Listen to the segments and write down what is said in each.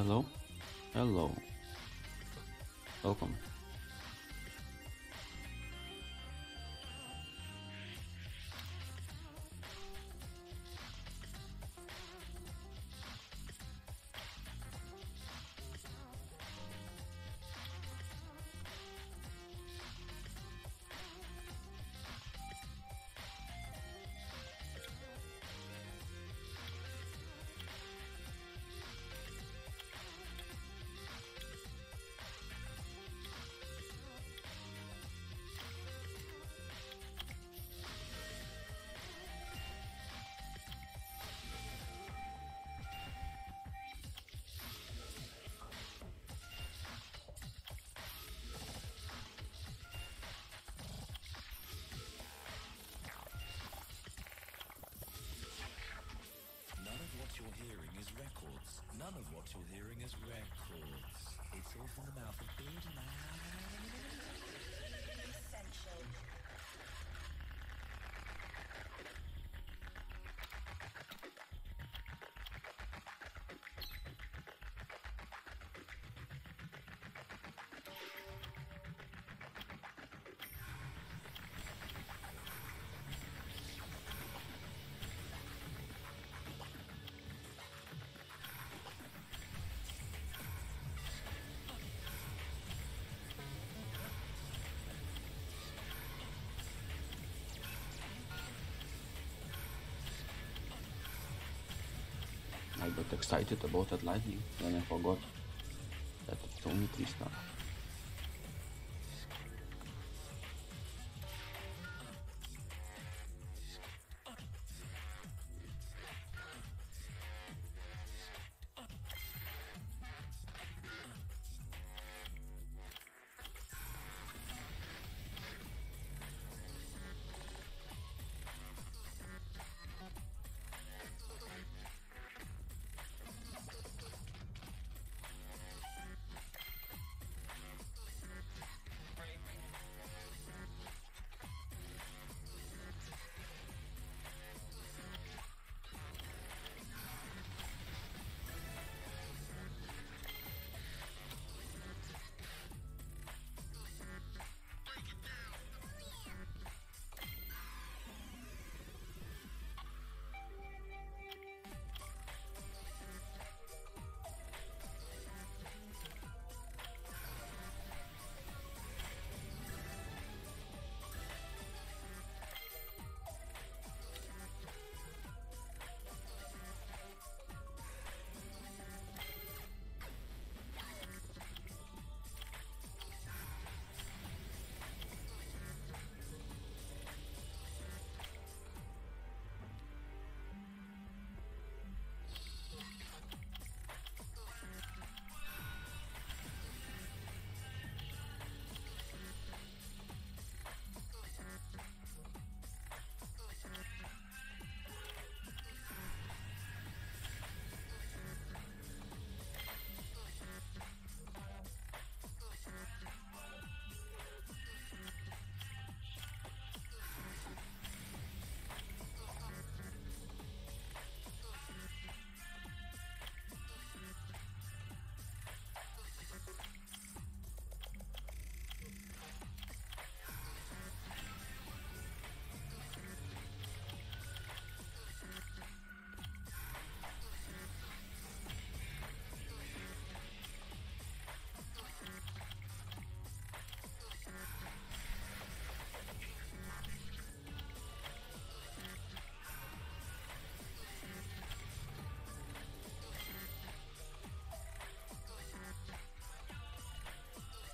Hello? Hello. Welcome. None of what you're hearing is records. It's all from the mouth of Poorman. Essential. I got excited about that lightning, then I forgot that it's only 3-star.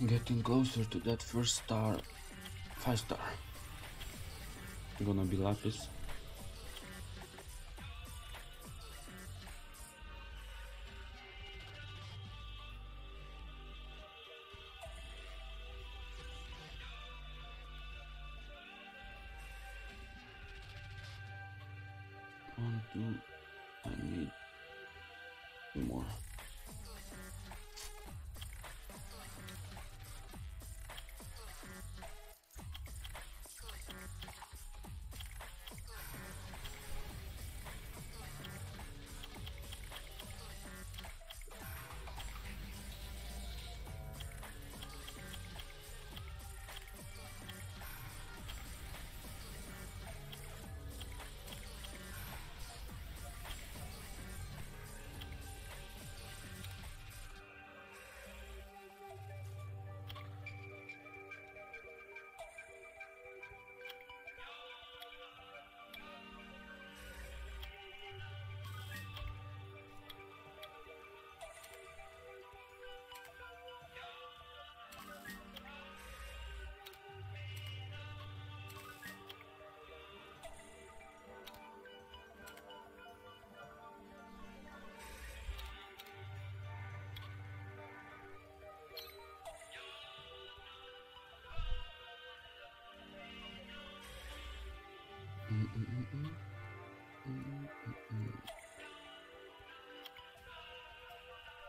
Getting closer to that first star, 5-star. Gonna be Lapis. One, two, I need more.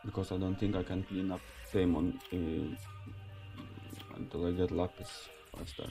Because I don't think I can clean up Damon until I get Lapis faster.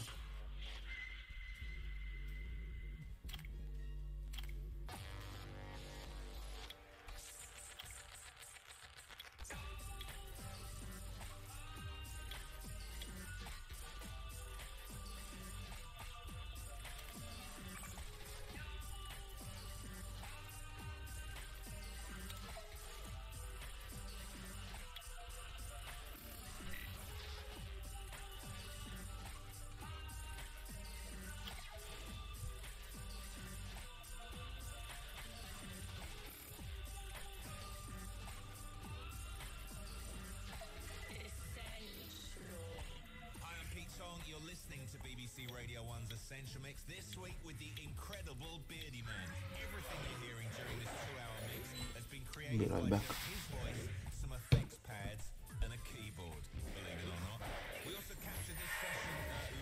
You're listening to BBC Radio 1's Essential Mix this week with the incredible Beardy Man. Everything you're hearing during this 2-hour mix has been created by just his voice, some effects pads and a keyboard, believe it or not. We also captured this session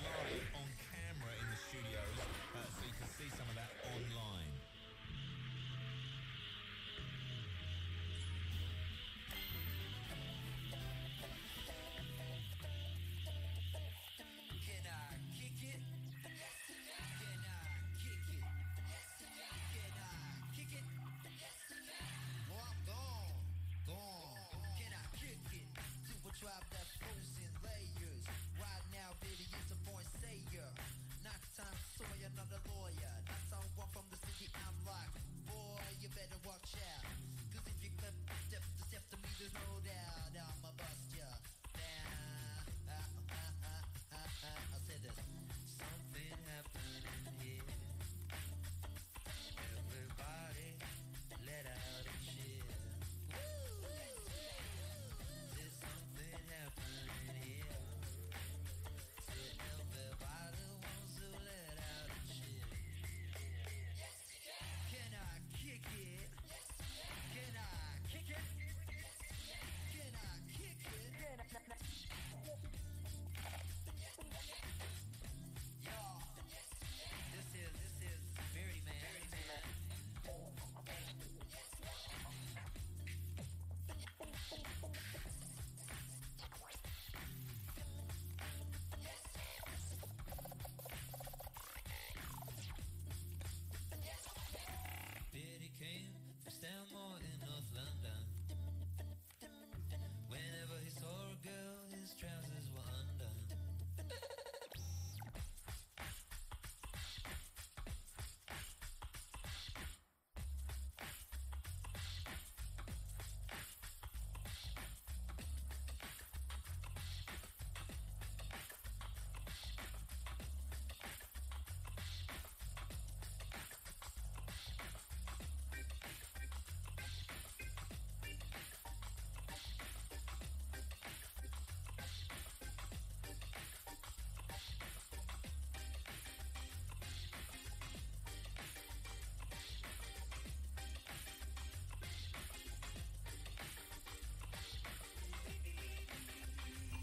live on camera in the studios, so you can see some of that online.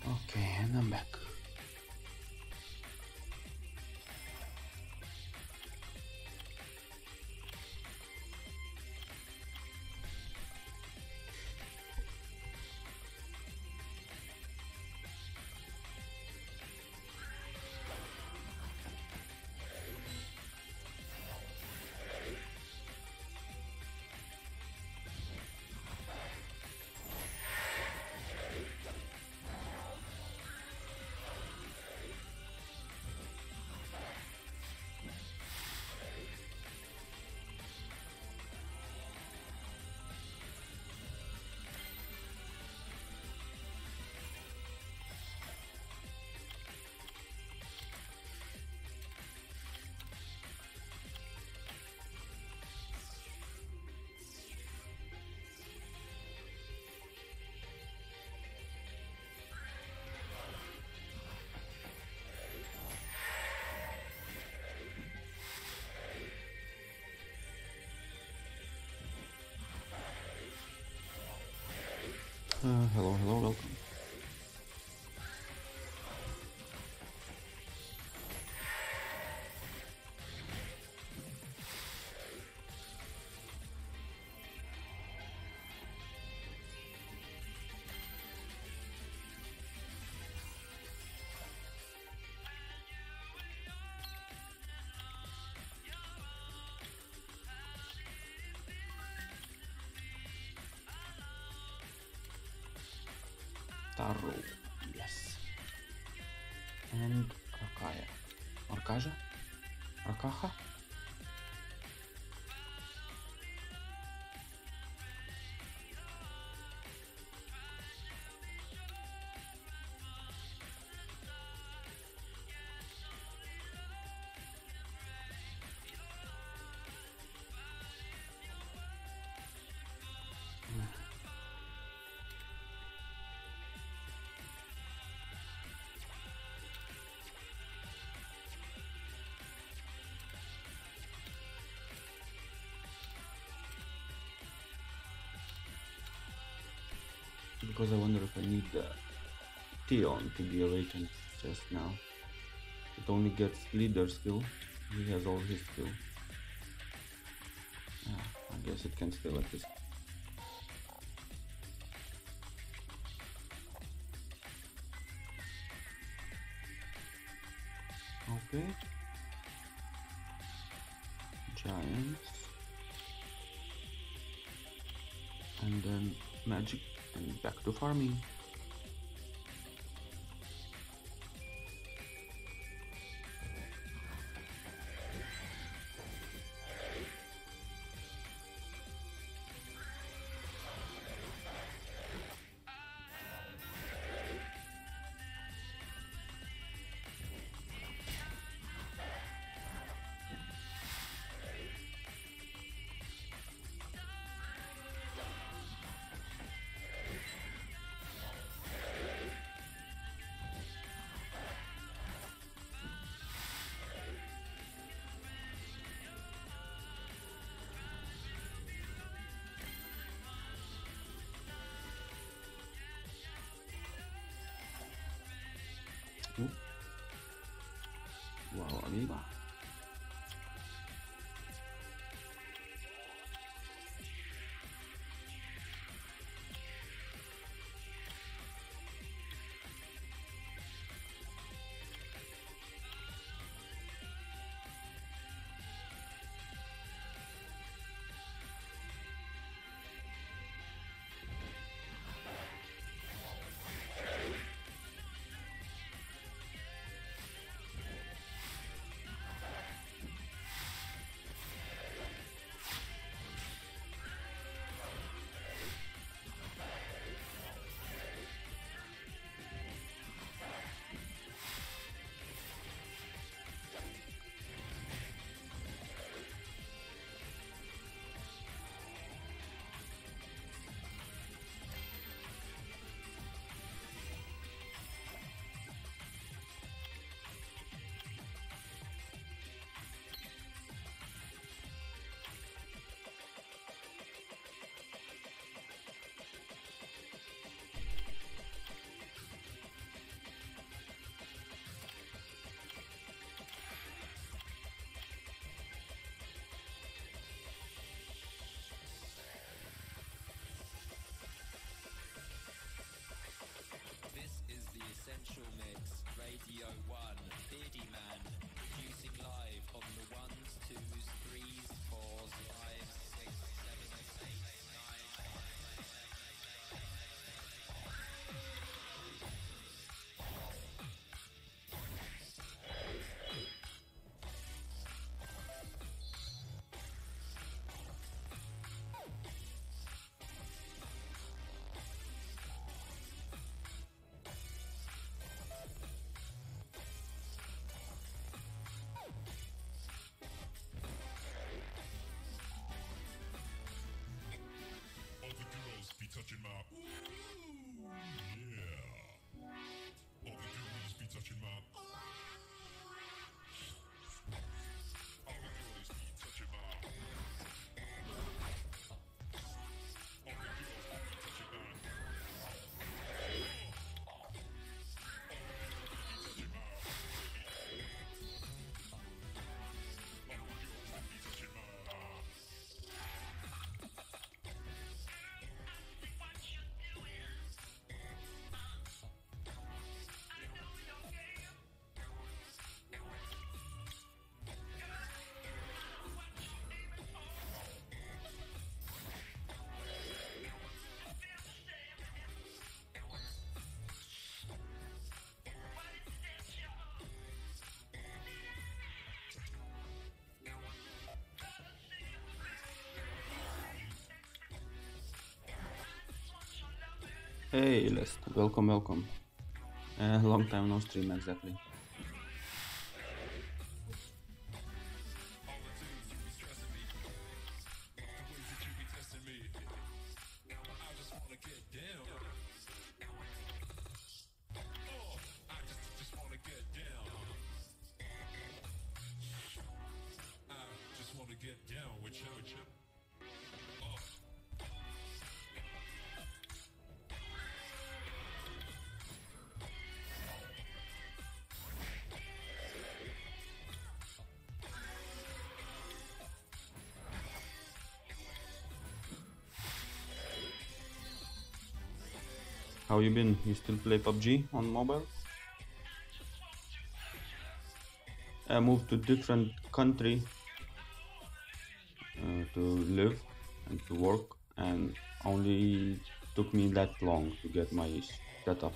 Okay, and I'm back. Hello, welcome. Taro, yes. And Rakaya. Arkaja? Rakaha? Because I wonder if I need the Tion to be awakened just now. It only gets leader skill. He has all his skill. Yeah, I guess it can stay like this. Okay. Giants. And then magic and back to farming. Wow, arriba. Hey, Lest. Welcome, welcome. Long time no stream, exactly. How you been? You still play PUBG on mobile? I moved to different country to live and to work, and only took me that long to get my setup.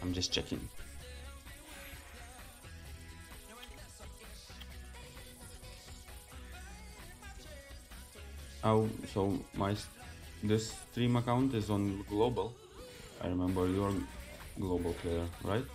I'm just checking. Oh, so this stream account is on global. I remember you're global player, right?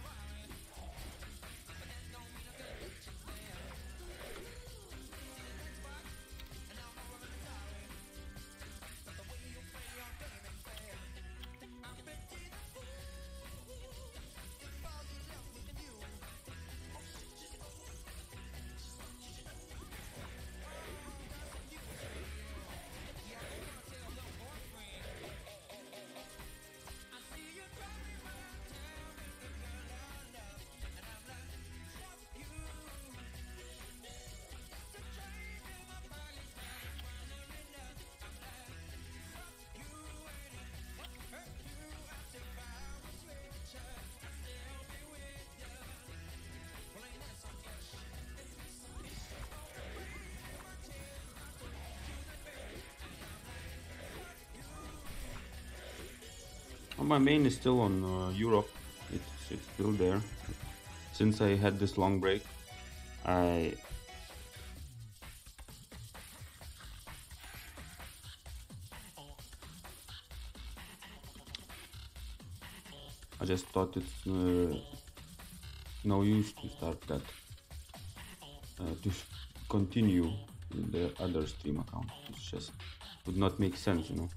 Oh, my main is still on Europe. It's still there. Since I had this long break, I just thought it's no use to start that to continue the other stream account. It's just would not make sense, you know.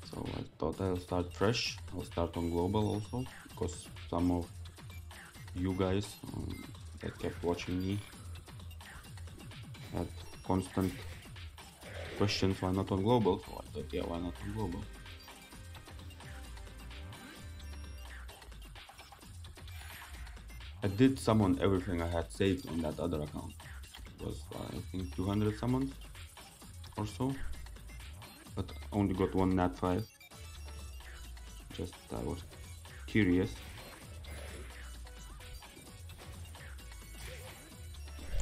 So I thought I'll start fresh. I'll start on global also, because some of you guys that kept watching me had constant questions why not on global. So I thought, yeah, why not on global? I did summon everything I had saved on that other account. It was I think 200 summons or so, but only got one nat 5. Just I was curious.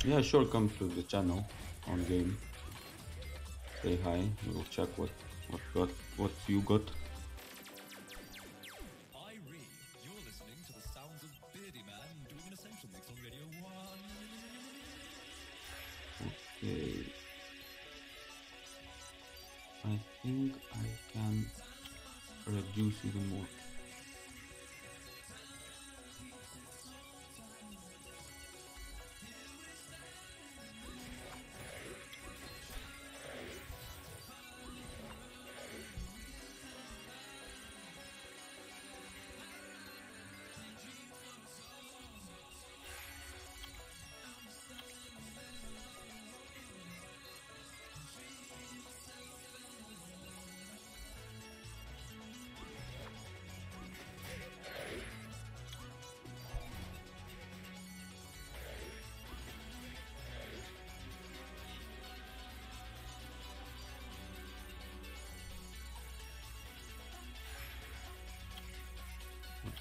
Yeah, sure, come to the channel on game. Say hi. We'll check what you got. You're listening to the sounds of Beardy Man doing an essential mix on Radio 1. Okay. I think I can reduce even more.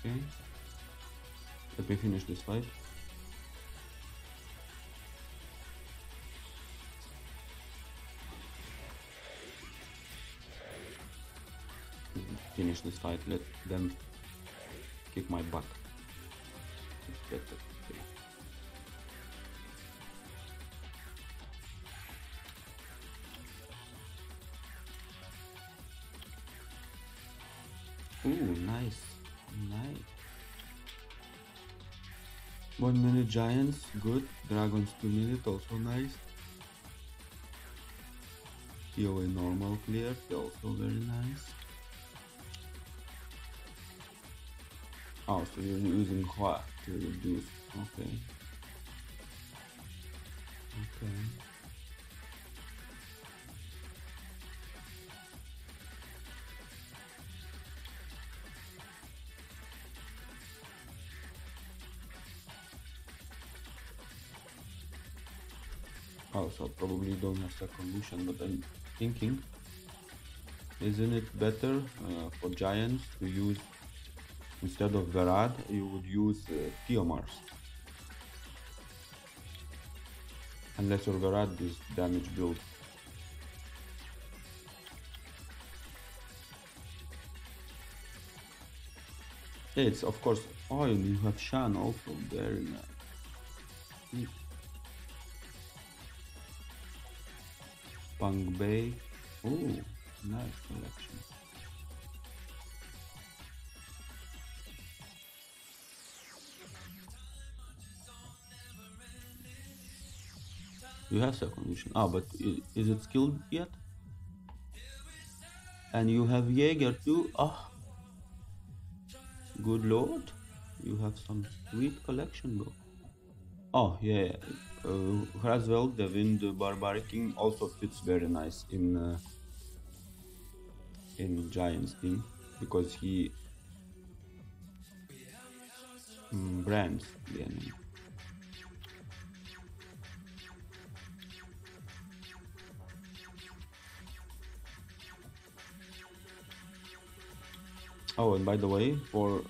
Okay. Let me finish this fight. Finish this fight. Let them kick my butt. It's better. Okay. Ooh, nice. Nice. 1 minute giants, good. Dragons 2 minutes, also nice. POA normal clear, also very nice. Oh, so you're using Hua to reduce. Okay. Okay. Oh, so probably you don't have second mission, but I'm thinking, isn't it better for giants to use, instead of Verad, you would use Tiomars? Unless your Verad is damage build. Yeah, it's of course. Oh, and you have Shan also, very nice. Pang Bay. Oh, nice collection. You have second mission. Ah, but is it skilled yet? And you have Jaeger too? Ah, good lord. You have some sweet collection though. Oh, yeah. Hrasvel, the Wind Barbaric King, also fits very nice in Giants team because he brands the enemy. Oh, and by the way, for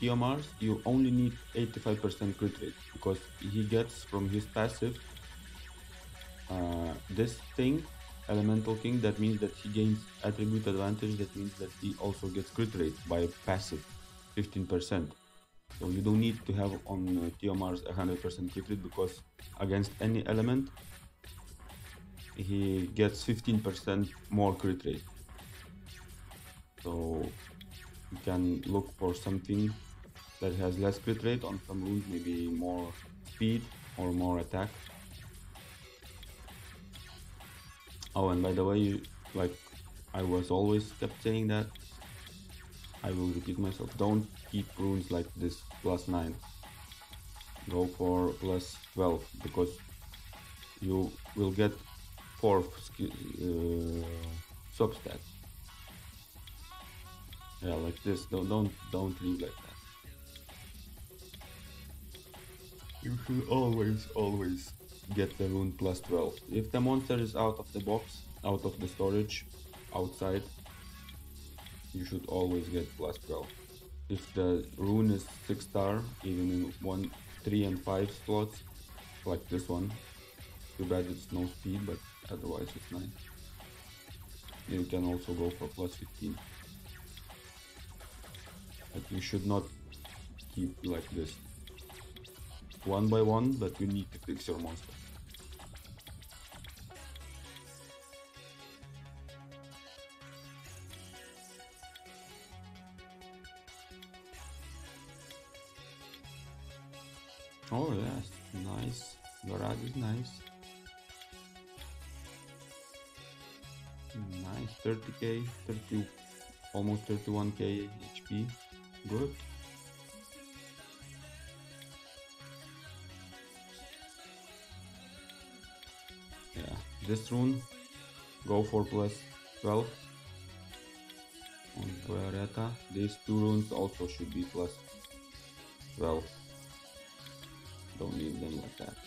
Tiomars, you only need 85% crit rate because he gets from his passive this thing, Elemental King. That means that he gains attribute advantage. That means that he also gets crit rate by passive 15%. So you don't need to have on Tiomars 100% crit rate because against any element he gets 15% more crit rate. So you can look for something that has less crit rate on some runes, maybe more speed or more attack. Oh, and by the way, like I was always kept saying that, I will repeat myself, don't keep runes like this +9. Go for +12 because you will get 4 substats. Yeah, like this. Don't leave like that. You should always get the rune +12. If the monster is out of the box, out of the storage, outside, you should always get +12. If the rune is 6-star, even in 1, 3 and 5 slots, like this one, too bad it's no speed, but otherwise it's nice. You can also go for +15. But you should not keep like this. One by one, but you need to fix your monster. Oh yes, nice. Varad is nice. Nice, 30k, 30, almost 31k HP. Good. Yeah, this rune, go for +12 on Beretta. These two runes also should be +12. Don't need them like that.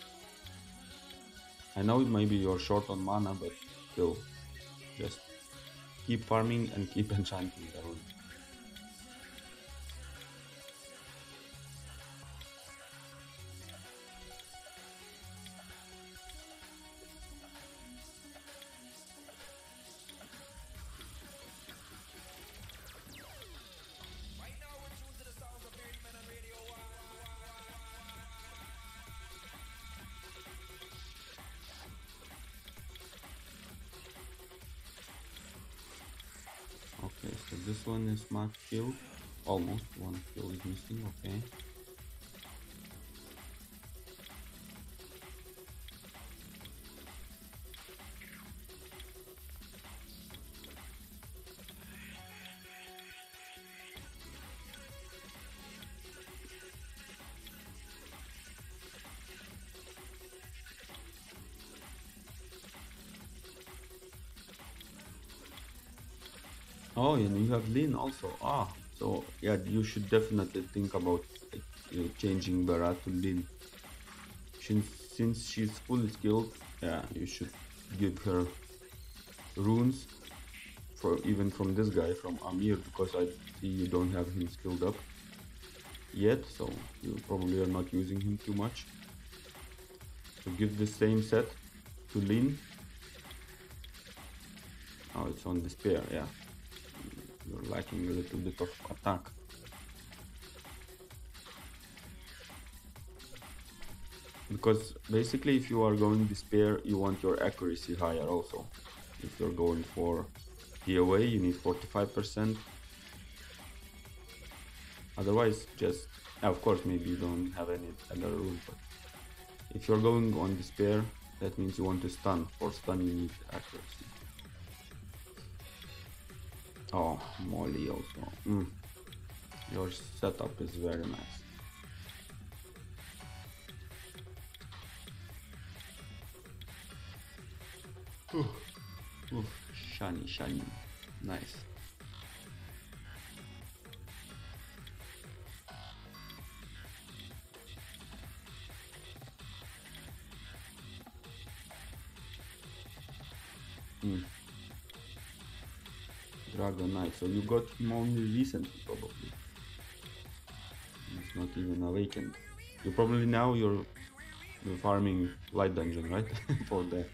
I know it might be you're short on mana, but still, just keep farming and keep enchanting the rune. this one is max kill. Almost one kill is missing, okay. Oh, and you have lean also. Ah, so yeah, you should definitely think about changing Bara to lean. Since she's fully skilled, yeah, you should give her runes for even from this guy, from Amir, because I see you don't have him skilled up yet, so you probably are not using him too much. So give the same set to lean. Oh, it's on despair, yeah. You're lacking a little bit of attack. Because basically if you are going despair, you want your accuracy higher also. If you're going for DOA, you need 45%. Otherwise, just, of course, maybe you don't have any other rules, but if you're going on despair, that means you want to stun. For stun, you need accuracy. Oh, Molly also. Your setup is very nice. Shiny. Nice. Dragon Knight. So you got him only recently, probably. He's not even awakened. You probably now you're farming light dungeon, right? For the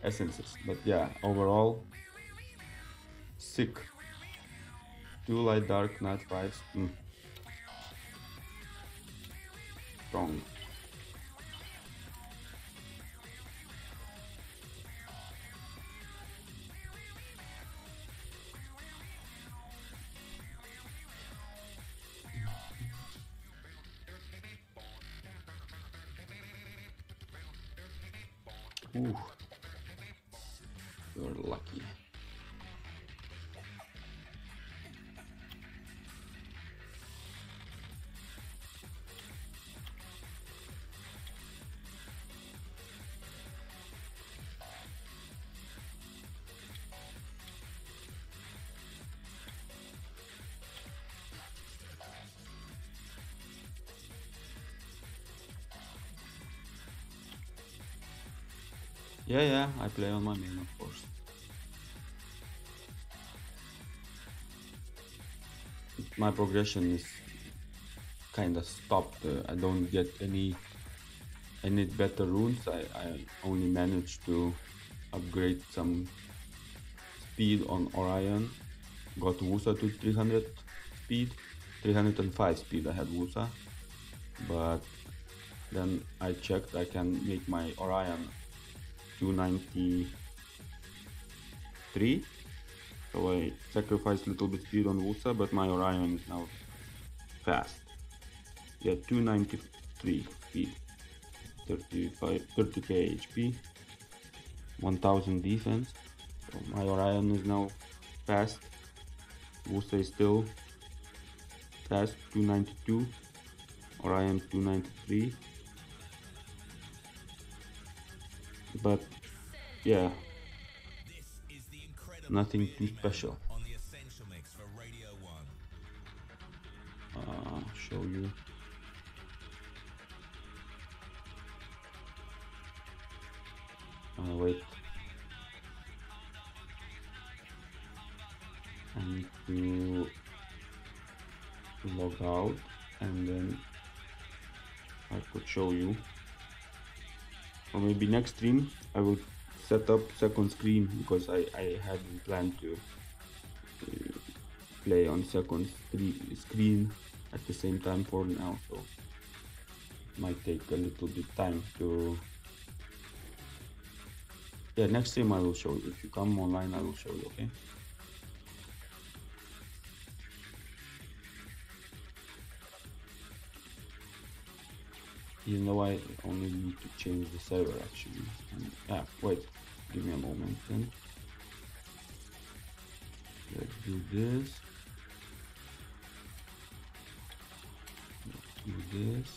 essences. But yeah, overall, sick. 2 light dark nat 5s. Strong. Ooh. You're lucky. Yeah, I play on my main, of course. My progression is kinda stopped. I don't get any better runes. I only managed to upgrade some speed on Orion. Got Wusa to 300 speed, 305 speed I had Wusa. But then I checked I can make my Orion 293. So I sacrificed a little bit speed on Wusa, but my Orion is now fast. Yeah, 293 speed, 30k HP, 1000 defense. So my Orion is now fast. Wusa is still fast, 292. Orion 293. But yeah, nothing too special. Show you. Wait. I need to log out and then I could show you. Or maybe next stream I will set up second screen because I hadn't planned to play on second screen at the same time for now, so it might take a little bit time to. Yeah, next stream I will show you. If you come online I will show you, okay? You know, I only need to change the server actually. And, wait, give me a moment then. Let's do this. Let's do this.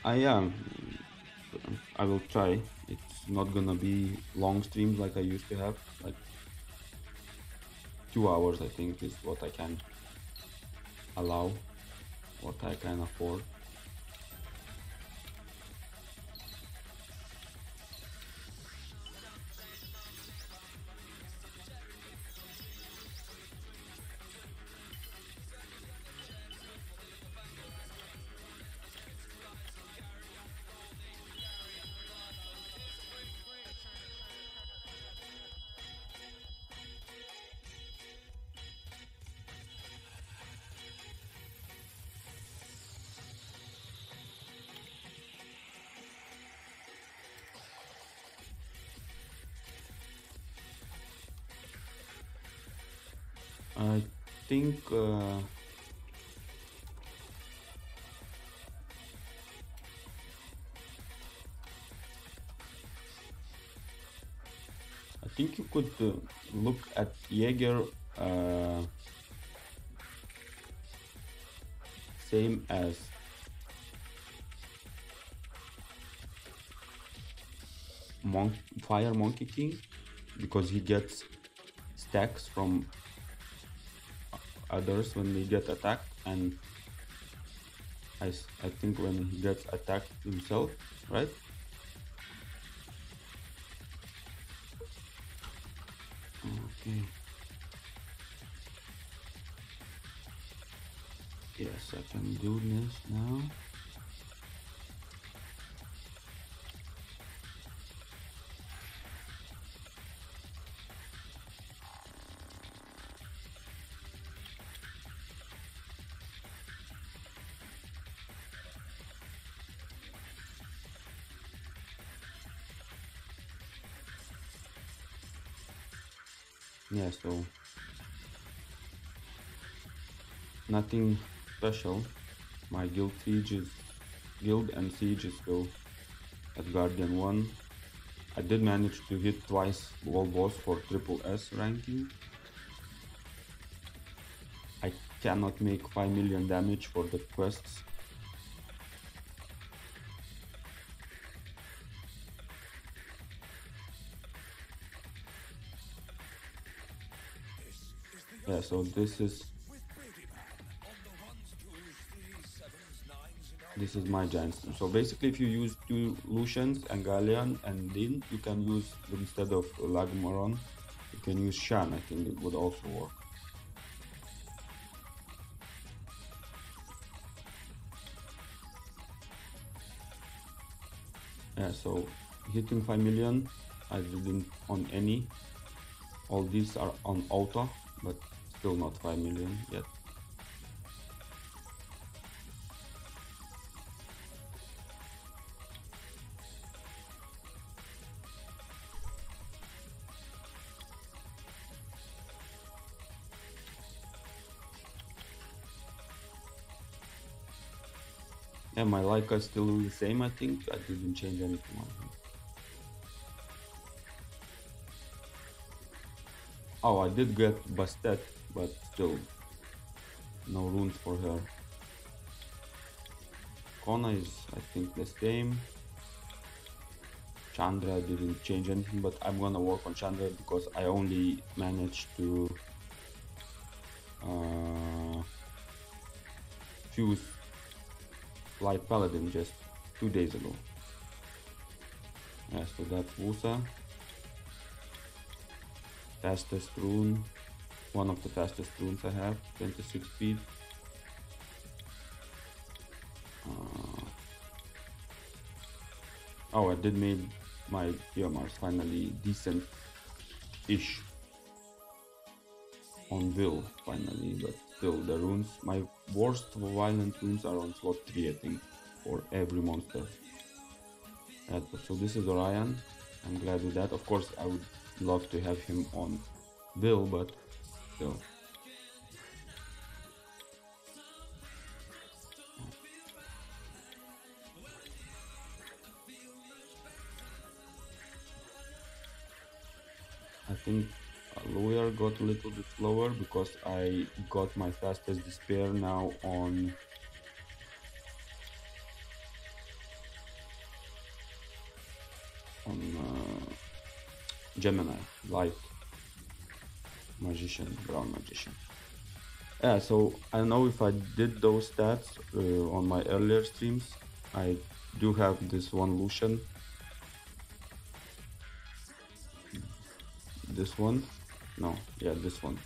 I am. I will try. It's not gonna be long streams like I used to have. Like 2 hours, I think, is what I can allow, what I can afford. I think you could look at Jaeger same as Fire Monkey King, because he gets stacks from others when they get attacked, and I think when he gets attacked himself, right? Okay. Yes, I can do this now. Yeah, so nothing special. My guild and siege is still at Guardian 1. I did manage to hit twice world boss for triple S ranking. I cannot make 5 million damage for the quests. Yeah, so this is my giant. So basically, if you use 2 Lucians and Galleon and Din, you can use, instead of Lagmaron, you can use Shan. I think it would also work. Yeah, so hitting 5 million, I didn't on any. All these are on auto, but still not 5 million yet. Yeah, my Leica is still the same, I think. I didn't change anything on him. Oh, I did get Bastet, but still no runes for her. Kona is, I think, the same. Chandra didn't change anything, but I'm gonna work on Chandra because I only managed to fuse Light Paladin just 2 days ago. Yeah, so that's Wusa. Fastest rune, one of the fastest runes I have, 26 speed. Oh, I did make my Geomars finally decent-ish on Will, finally, but still the runes, my worst violent runes are on slot 3, I think, for every monster. So this is Orion. I'm glad with that. Of course, I would love to have him on Bill, but still. I think Lawyer got a little bit slower because I got my fastest despair now on Gemini, light magician, brown magician. Yeah, so I don't know if I did those stats on my earlier streams. I do have this one Lucian. This one? No, yeah, this one.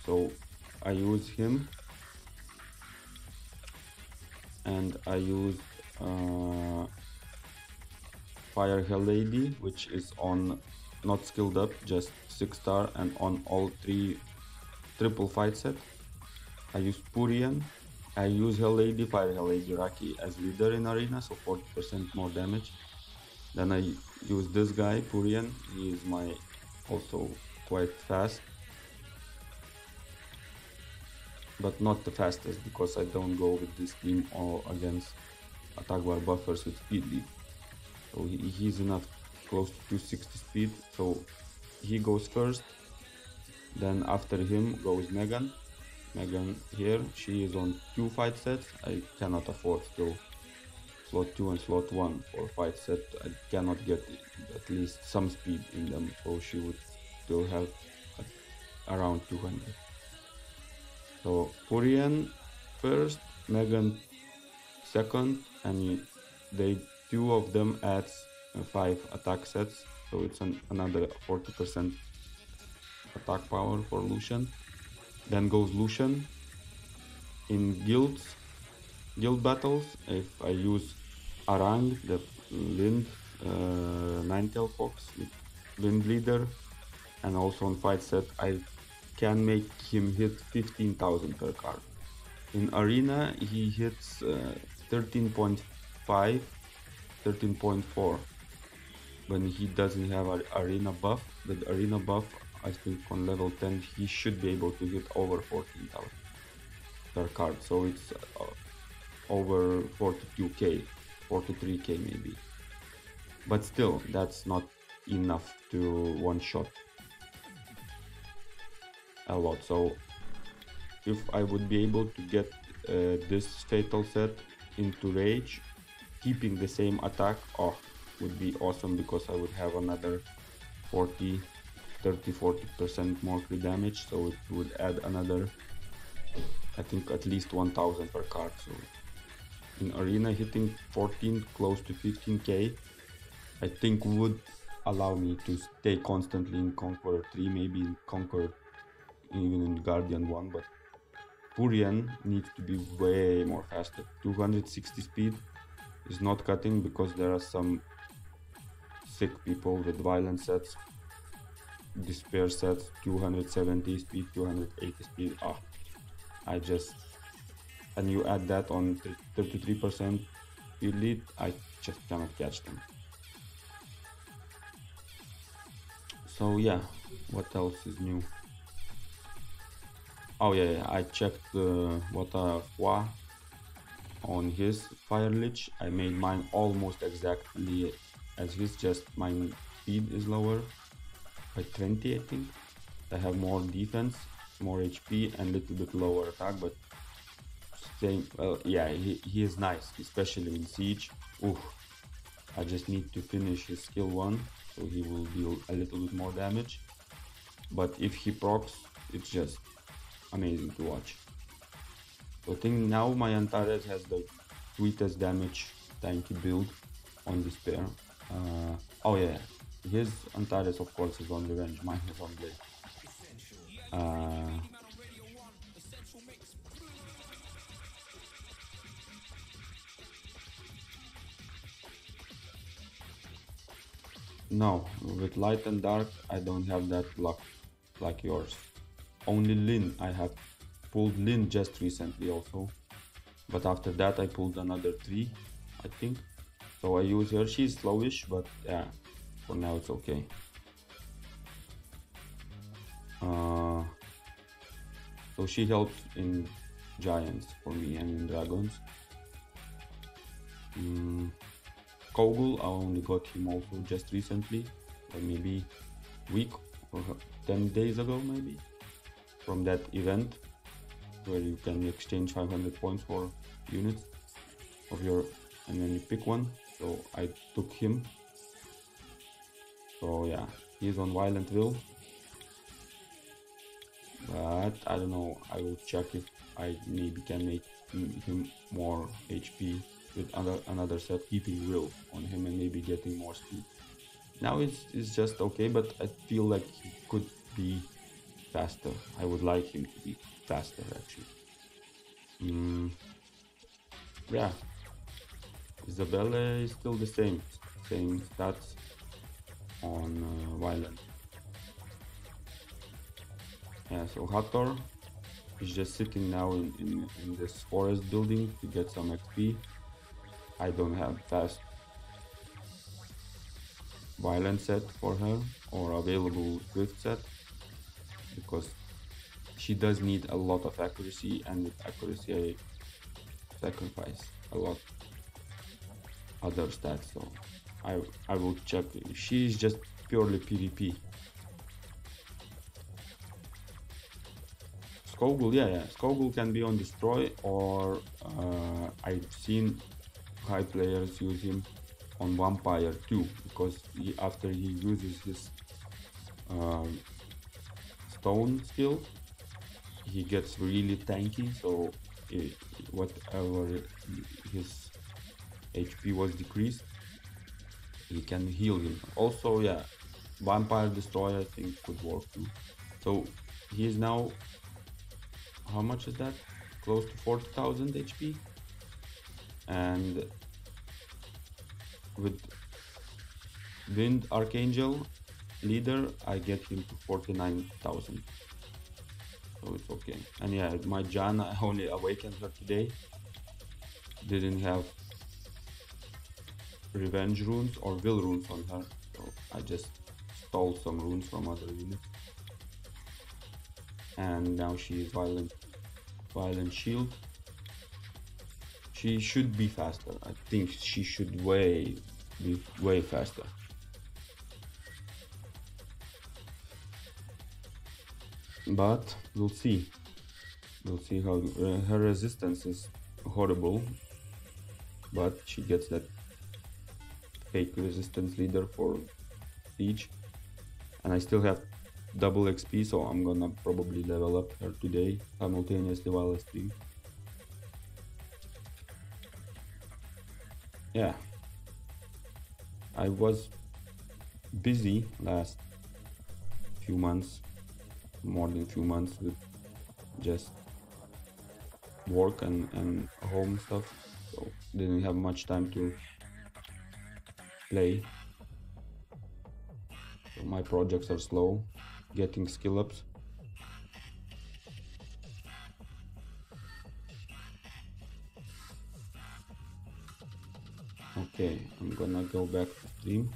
So I use him and I use Fire Hell Lady, which is on not skilled up, just 6-star and on all 3 triple fight set. I use Poorman. I use Hell Lady, Fire Hell Lady Raki as leader in arena, so 40% more damage. Then I use this guy, Poorman. He is my also quite fast, but not the fastest because I don't go with this team or against attack bar buffers with speed lead. So he's enough close to 260 speed, so he goes first. Then after him goes Megan. Megan here, she is on 2 fight sets. I cannot afford still slot 2 and slot 1 for fight set. I cannot get at least some speed in them, so she would still have around 200. So Poorman first, Megan second, and they 2 of them adds 5 attack sets, so it's another 40% attack power for Lucian. Then goes Lucian. In guild battles, if I use Arang, the Lind 9-tail fox with Lind leader, and also on fight set, I can make him hit 15,000 per card. In arena, he hits 13.5, 13.4 when he doesn't have an arena buff. The arena buff, I think on level 10 he should be able to hit over 14,000 per card, so it's over 42k, 43k maybe, but still that's not enough to one shot a lot. So if I would be able to get this fatal set into rage keeping the same attack, would be awesome, because I would have another 30-40% more crit damage, so it would add another, I think, at least 1000 per card. So in arena, hitting 14 close to 15k I think would allow me to stay constantly in Conqueror 3, maybe in Conqueror, even in Guardian 1, but Poorman needs to be way more faster. 260 speed is not cutting because there are some sick people with violent sets, despair sets, 270 speed, 280 speed. And you add that on 33% speed lead, I just cannot catch them. So yeah, what else is new? Oh yeah, I checked Wata Hua on his Fire Lich. I made mine almost exactly as his, just my speed is lower by 20, I think. I have more defense, more HP, and a little bit lower attack, but same. Well, yeah, he is nice, especially in Siege. I just need to finish his skill 1, so he will deal a little bit more damage. But if he procs, it's just amazing to watch. So I think now my Antares has the sweetest damage tanky build on Despair. Oh yeah, his Antares of course is on Revenge, mine is on Blade. No, with Light and Dark I don't have that luck like yours. Only Lin, I have pulled Lin just recently also, but after that I pulled another 3, I think. So I use her. She's slowish, but yeah, for now it's okay. So she helps in giants for me and in dragons. Kogul, I only got him also just recently, or maybe week or 10 days ago maybe, from that event where you can exchange 500 points for units of your, and then you pick one. So I took him. So yeah, he's on Violent Will, but I don't know, I will check if I maybe can make him more HP with another set, keeping Will on him and maybe getting more speed. Now it's just okay, but I feel like he could be faster. I would like him to be faster actually. Yeah, Isabella is still the same stats on Violent. Yeah, so Hathor is just sitting now in this forest building to get some XP. I don't have fast Violent set for her or available Swift set because she does need a lot of accuracy, and with accuracy I sacrifice a lot other stats, so I will check. She's just purely PvP. Skogul, yeah, Skogul can be on destroy, or I've seen high players use him on vampire too, because after he uses his stone skill, he gets really tanky, so whatever his HP was decreased, he can heal him. Also, yeah, vampire destroy I think could work too. So he is now, how much is that? Close to 40,000 HP, and with Wind Archangel leader I get him to 49,000, so it's okay. And yeah, my Jan, I only awakened her today, didn't have revenge runes or will runes on her, so I just stole some runes from other units, and now she is violent shield. She should be faster. I think she should be way faster. But we'll see. We'll see how her resistance is horrible, but she gets that fake resistance leader for siege, and I still have double XP, so I'm gonna probably level up her today simultaneously while I stream. Yeah, I was busy last few months, more than few months, with just work and home stuff, so didn't have much time to play. So my projects are slow getting skill ups. Okay, I'm gonna go back to stream.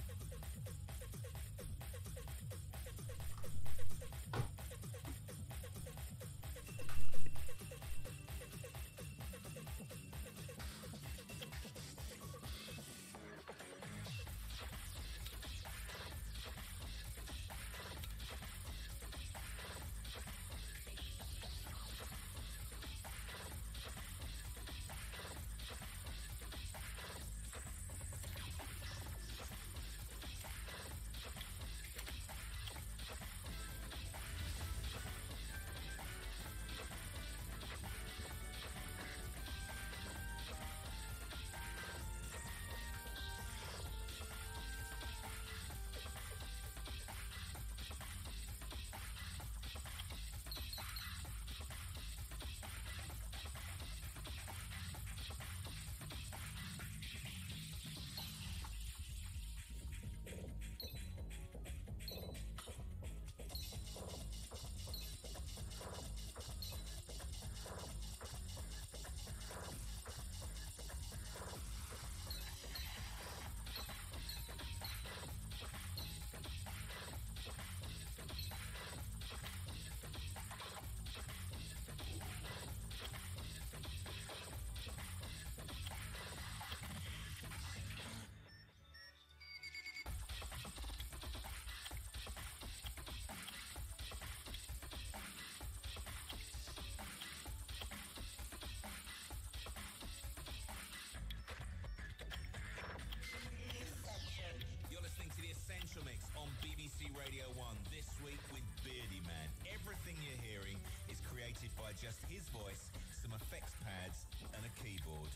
by just his voice, some effects pads, and a keyboard.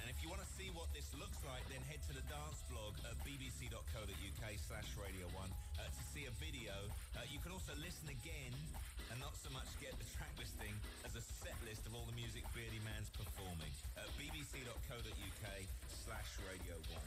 And if you want to see what this looks like, then head to the dance blog at bbc.co.uk/Radio 1 to see a video. You can also listen again and not so much get the track listing as a set list of all the music Beardy Man's performing at bbc.co.uk/Radio 1.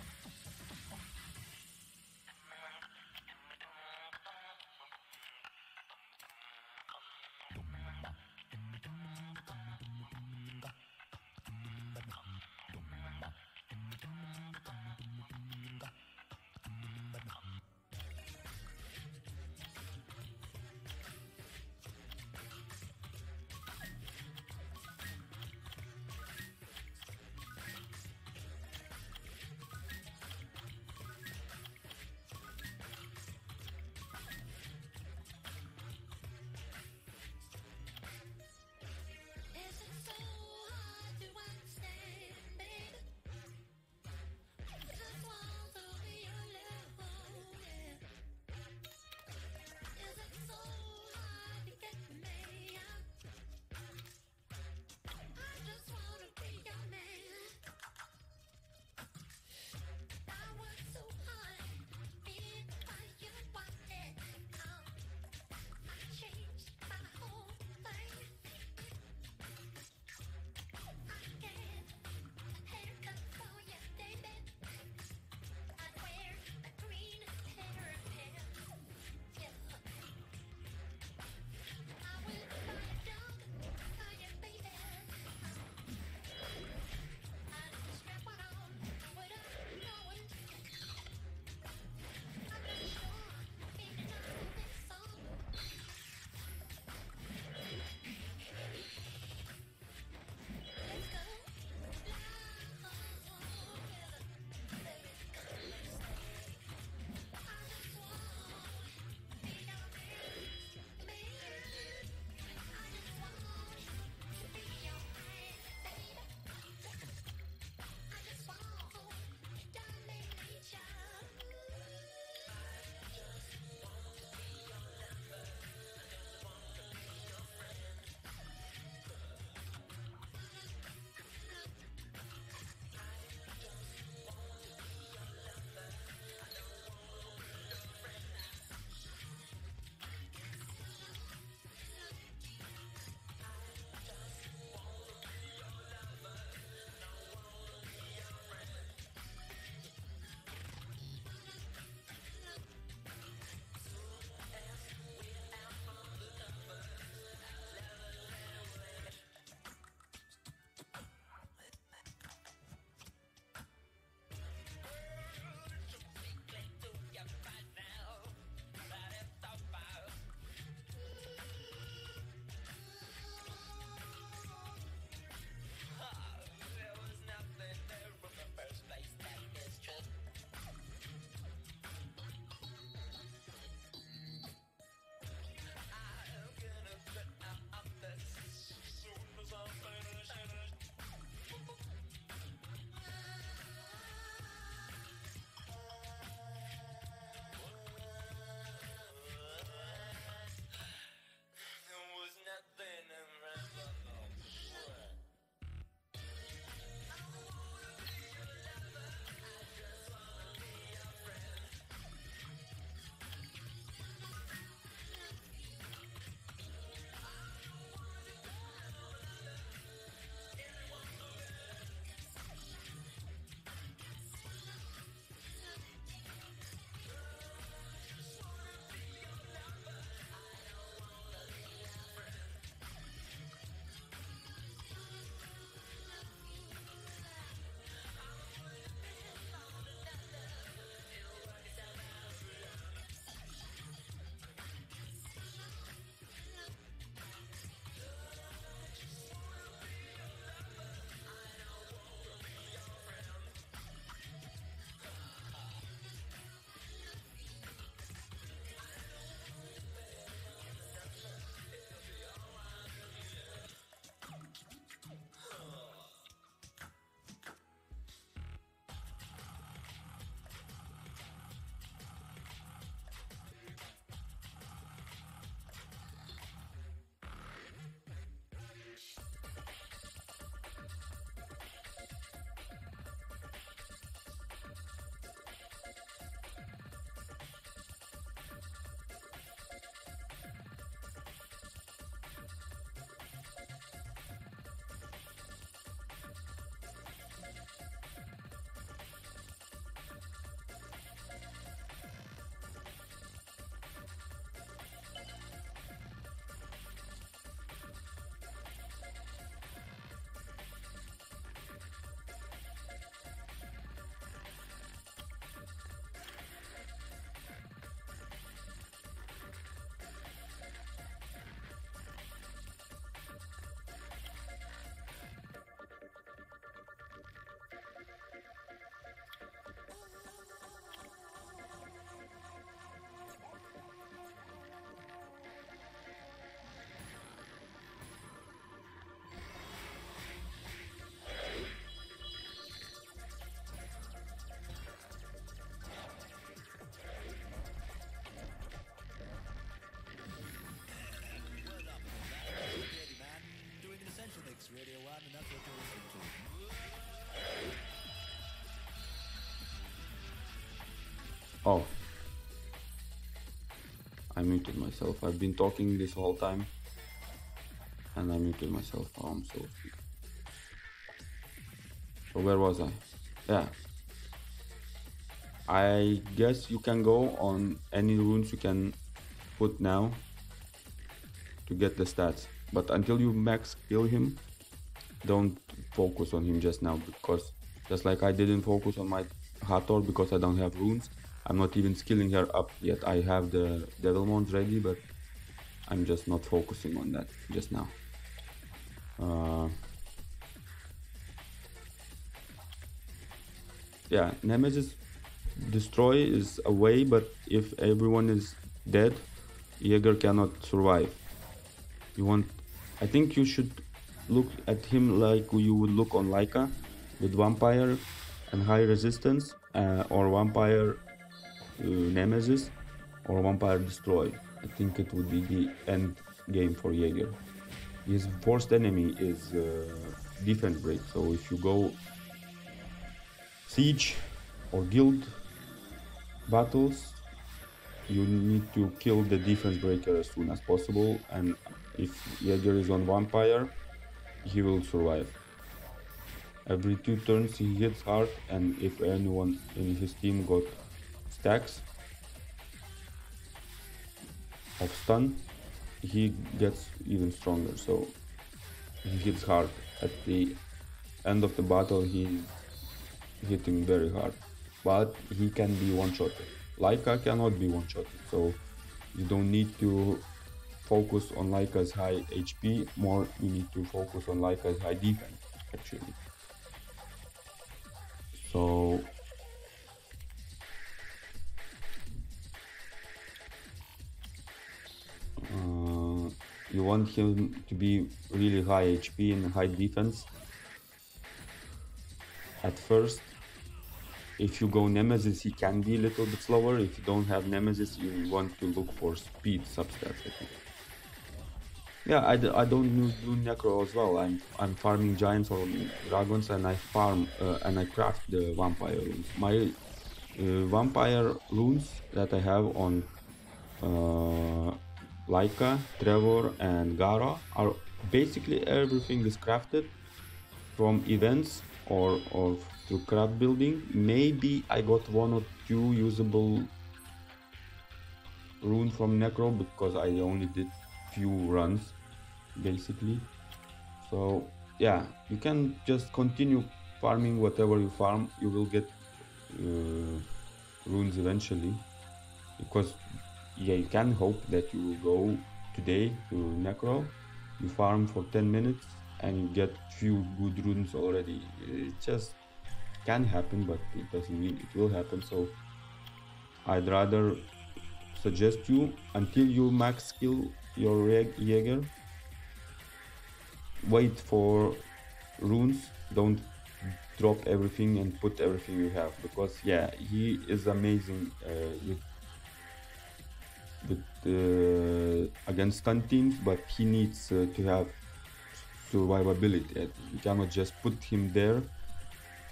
Oh, I muted myself. I've been talking this whole time and I muted myself. Oh, I'm so stupid. So where was I? Yeah. I guess you can go on any runes you can put now to get the stats. But until you max kill him, don't focus on him just now, because just like I didn't focus on my Hathor because I don't have runes, I'm not even skilling her up yet. I have the Devil Mons ready, but I'm just not focusing on that just now. Yeah, Nemesis destroy is a way, but if everyone is dead, Jaeger cannot survive. I think you should look at him like you would look on Laika, with Vampire and high resistance, or Vampire Nemesis, or Vampire Destroy. I think it would be the end game for Jaeger. His worst enemy is defense break, so if you go Siege or Guild battles, you need to kill the defense breaker as soon as possible, and if Jaeger is on Vampire, he will survive. Every 2 turns he hits hard, and if anyone in his team got stacks of stun, he gets even stronger, so he hits hard. At the end of the battle, he's hitting very hard, but he can be one-shotted. Laika cannot be one-shotted, so you don't need to focus on Laika's high HP, more you need to focus on Laika's high defense, actually. So you want him to be really high HP and high defense at first. If you go Nemesis, he can be a little bit slower. If you don't have Nemesis, you want to look for speed substats, I think. Yeah, I don't do Necro as well. I'm farming Giants or Dragons, and I farm and I craft the Vampire runes. My Vampire runes that I have on Laika, Trevor, and Gara are basically everything is crafted from events or through craft building. Maybe I got 1 or 2 usable rune from Necro because I only did few runs basically. So yeah, you can just continue farming whatever you farm. You will get runes eventually, because yeah, you can hope that you will go today to Necro, you farm for 10 minutes and you get few good runes already. It just can happen, but it doesn't mean it will happen. So I'd rather suggest you, until you max skill your Jaeger, wait for runes. Don't drop everything and put everything you have, because yeah, he is amazing against stun teams, but he needs to have survivability. You cannot just put him there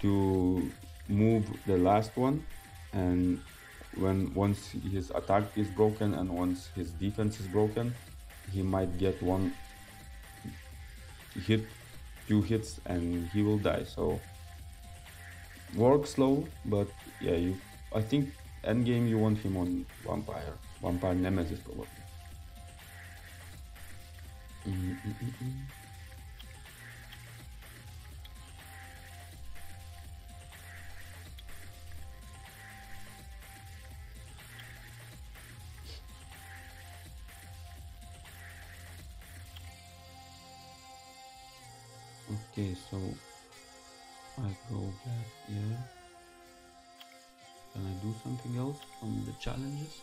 to move the last one, and once his attack is broken and once his defense is broken, he might get 1 hit, 2 hits, and he will die. So work slow, but yeah, I think endgame you want him on Vampire Nemesis probably. Okay, so I go back here. Can I do something else from the challenges?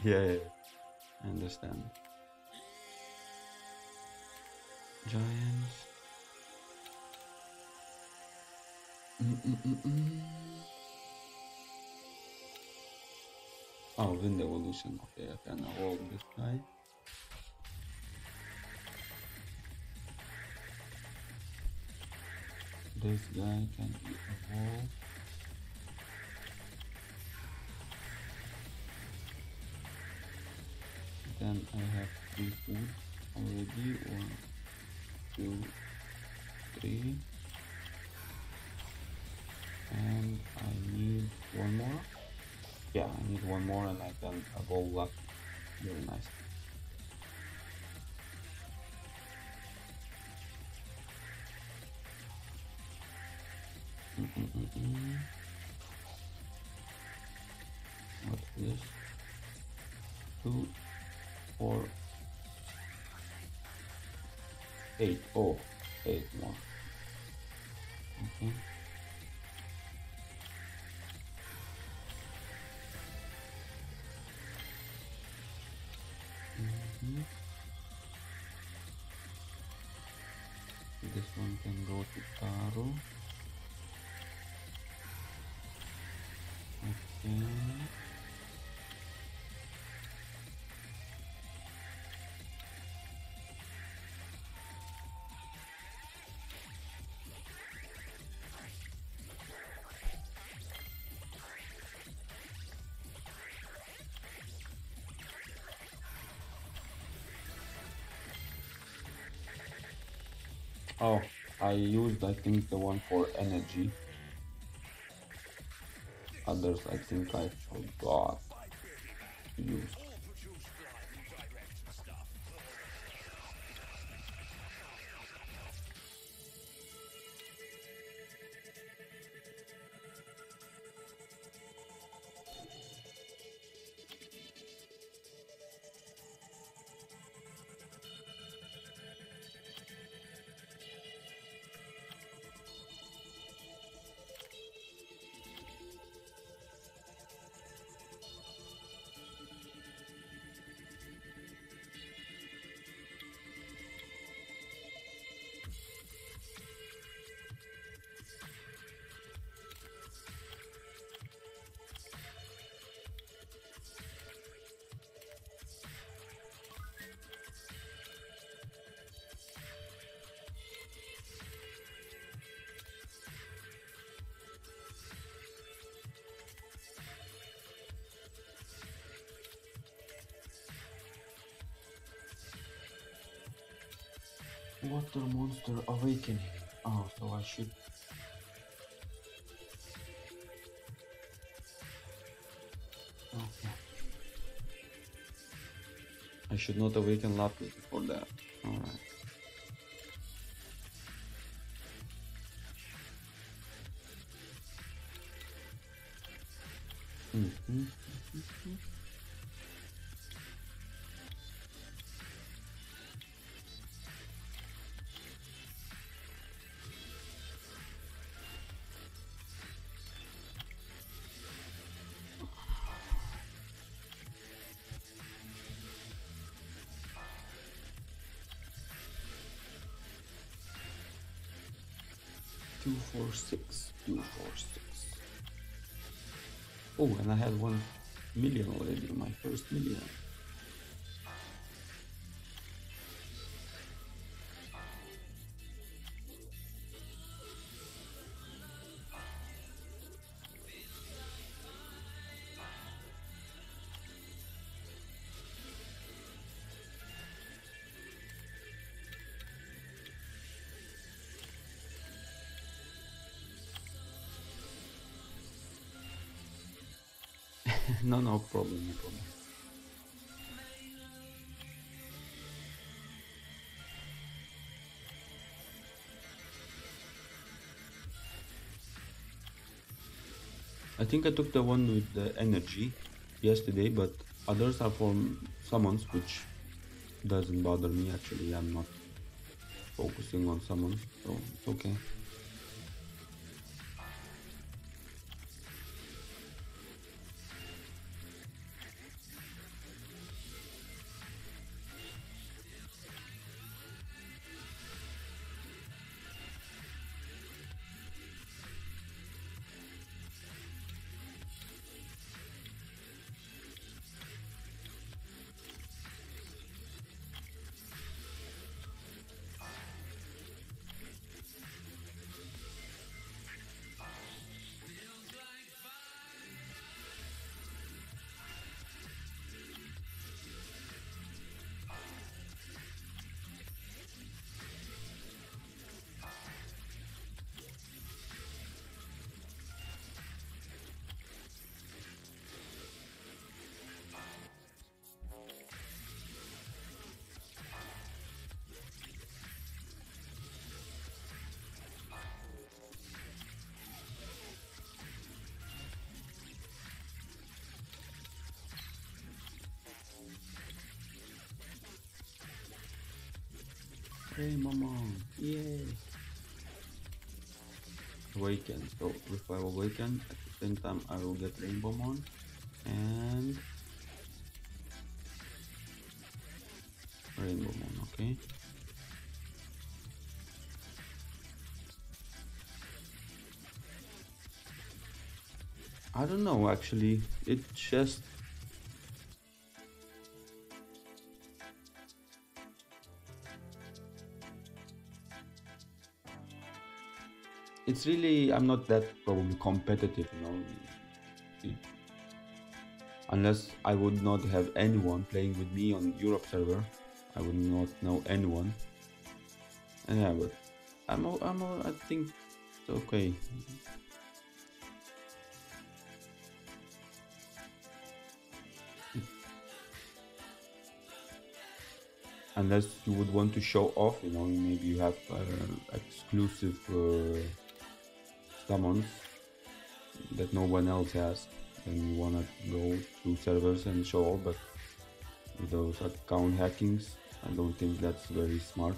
yeah, I understand. Giants. Oh, Wind Evolution. Okay, I can evolve this guy. This guy can be evolved. then I have 3 foods already. 1, 2, 3. And I need one more. Yeah, I need one more and I can roll up. Very nice. What's this? 2, 4, 8. Oh, 8 more. Okay. This one can go to Taro. Okay. Oh, I used, I think, the one for energy. Others, I think I forgot to use. Water monster awakening. Oh, so I should. Okay. I should not awaken Lapis before that. Alright. Mm-hmm. 246. 246. Oh, and I had 1 million already, my first million. No problem, no problem. I think I took the one with the energy yesterday, but others are for summons, which doesn't bother me actually. I'm not focusing on summons, so it's okay. Rainbow Mon. Yay! Awaken. So if I awaken, at the same time I will get Rainbow Mon and Rainbow Mon, okay? I don't know actually, it just it's really, I'm not that probably competitive, you know, unless I would not have anyone playing with me on Europe server, I would not know anyone. And yeah, but I think it's okay. Unless you would want to show off, you know, maybe you have exclusive summons that no one else has, then you wanna go to servers and show off, but with those account hackings, I don't think that's very smart.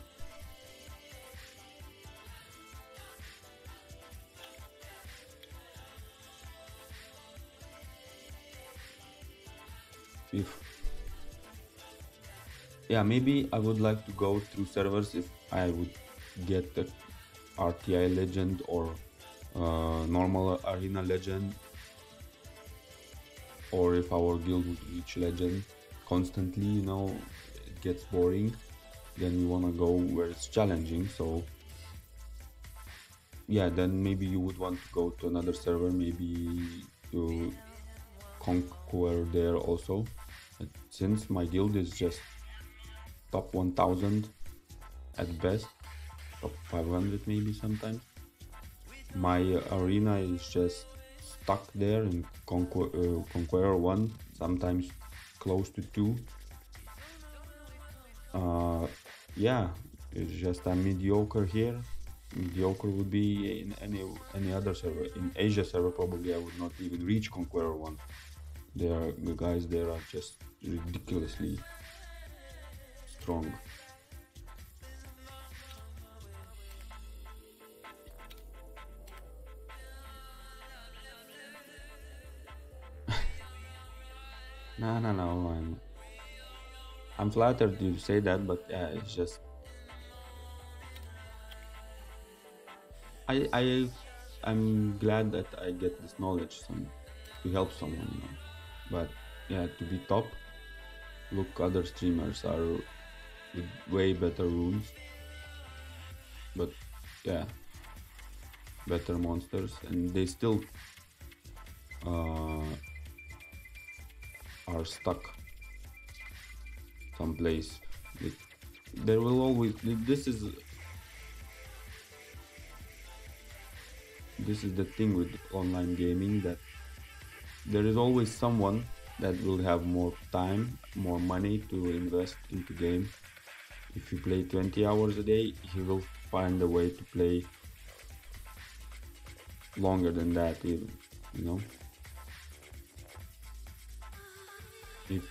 Yeah, maybe I would like to go through servers if I would get the RTI legend or normal arena legend, or if our guild would reach legend constantly, you know, it gets boring, then we want to go where it's challenging. So yeah, then maybe you would want to go to another server, maybe to conquer there also. But since my guild is just top 1000 at best, top 500 maybe sometimes, my arena is just stuck there in Conqueror 1, sometimes close to 2. Yeah, it's just a mediocre here. Mediocre would be in any other server. In Asia server probably I would not even reach Conqueror 1. The guys there are just ridiculously strong. No, I'm flattered you say that, but yeah, it's just I'm glad that I get this knowledge to help someone, you know. But yeah, to be top, look, other streamers are with way better runes, but yeah, better monsters, and they still are stuck someplace. There will always, this is the thing with online gaming, that there is always someone that will have more time, more money to invest into game. If you play 20 hours a day, he will find a way to play longer than that even, you know. If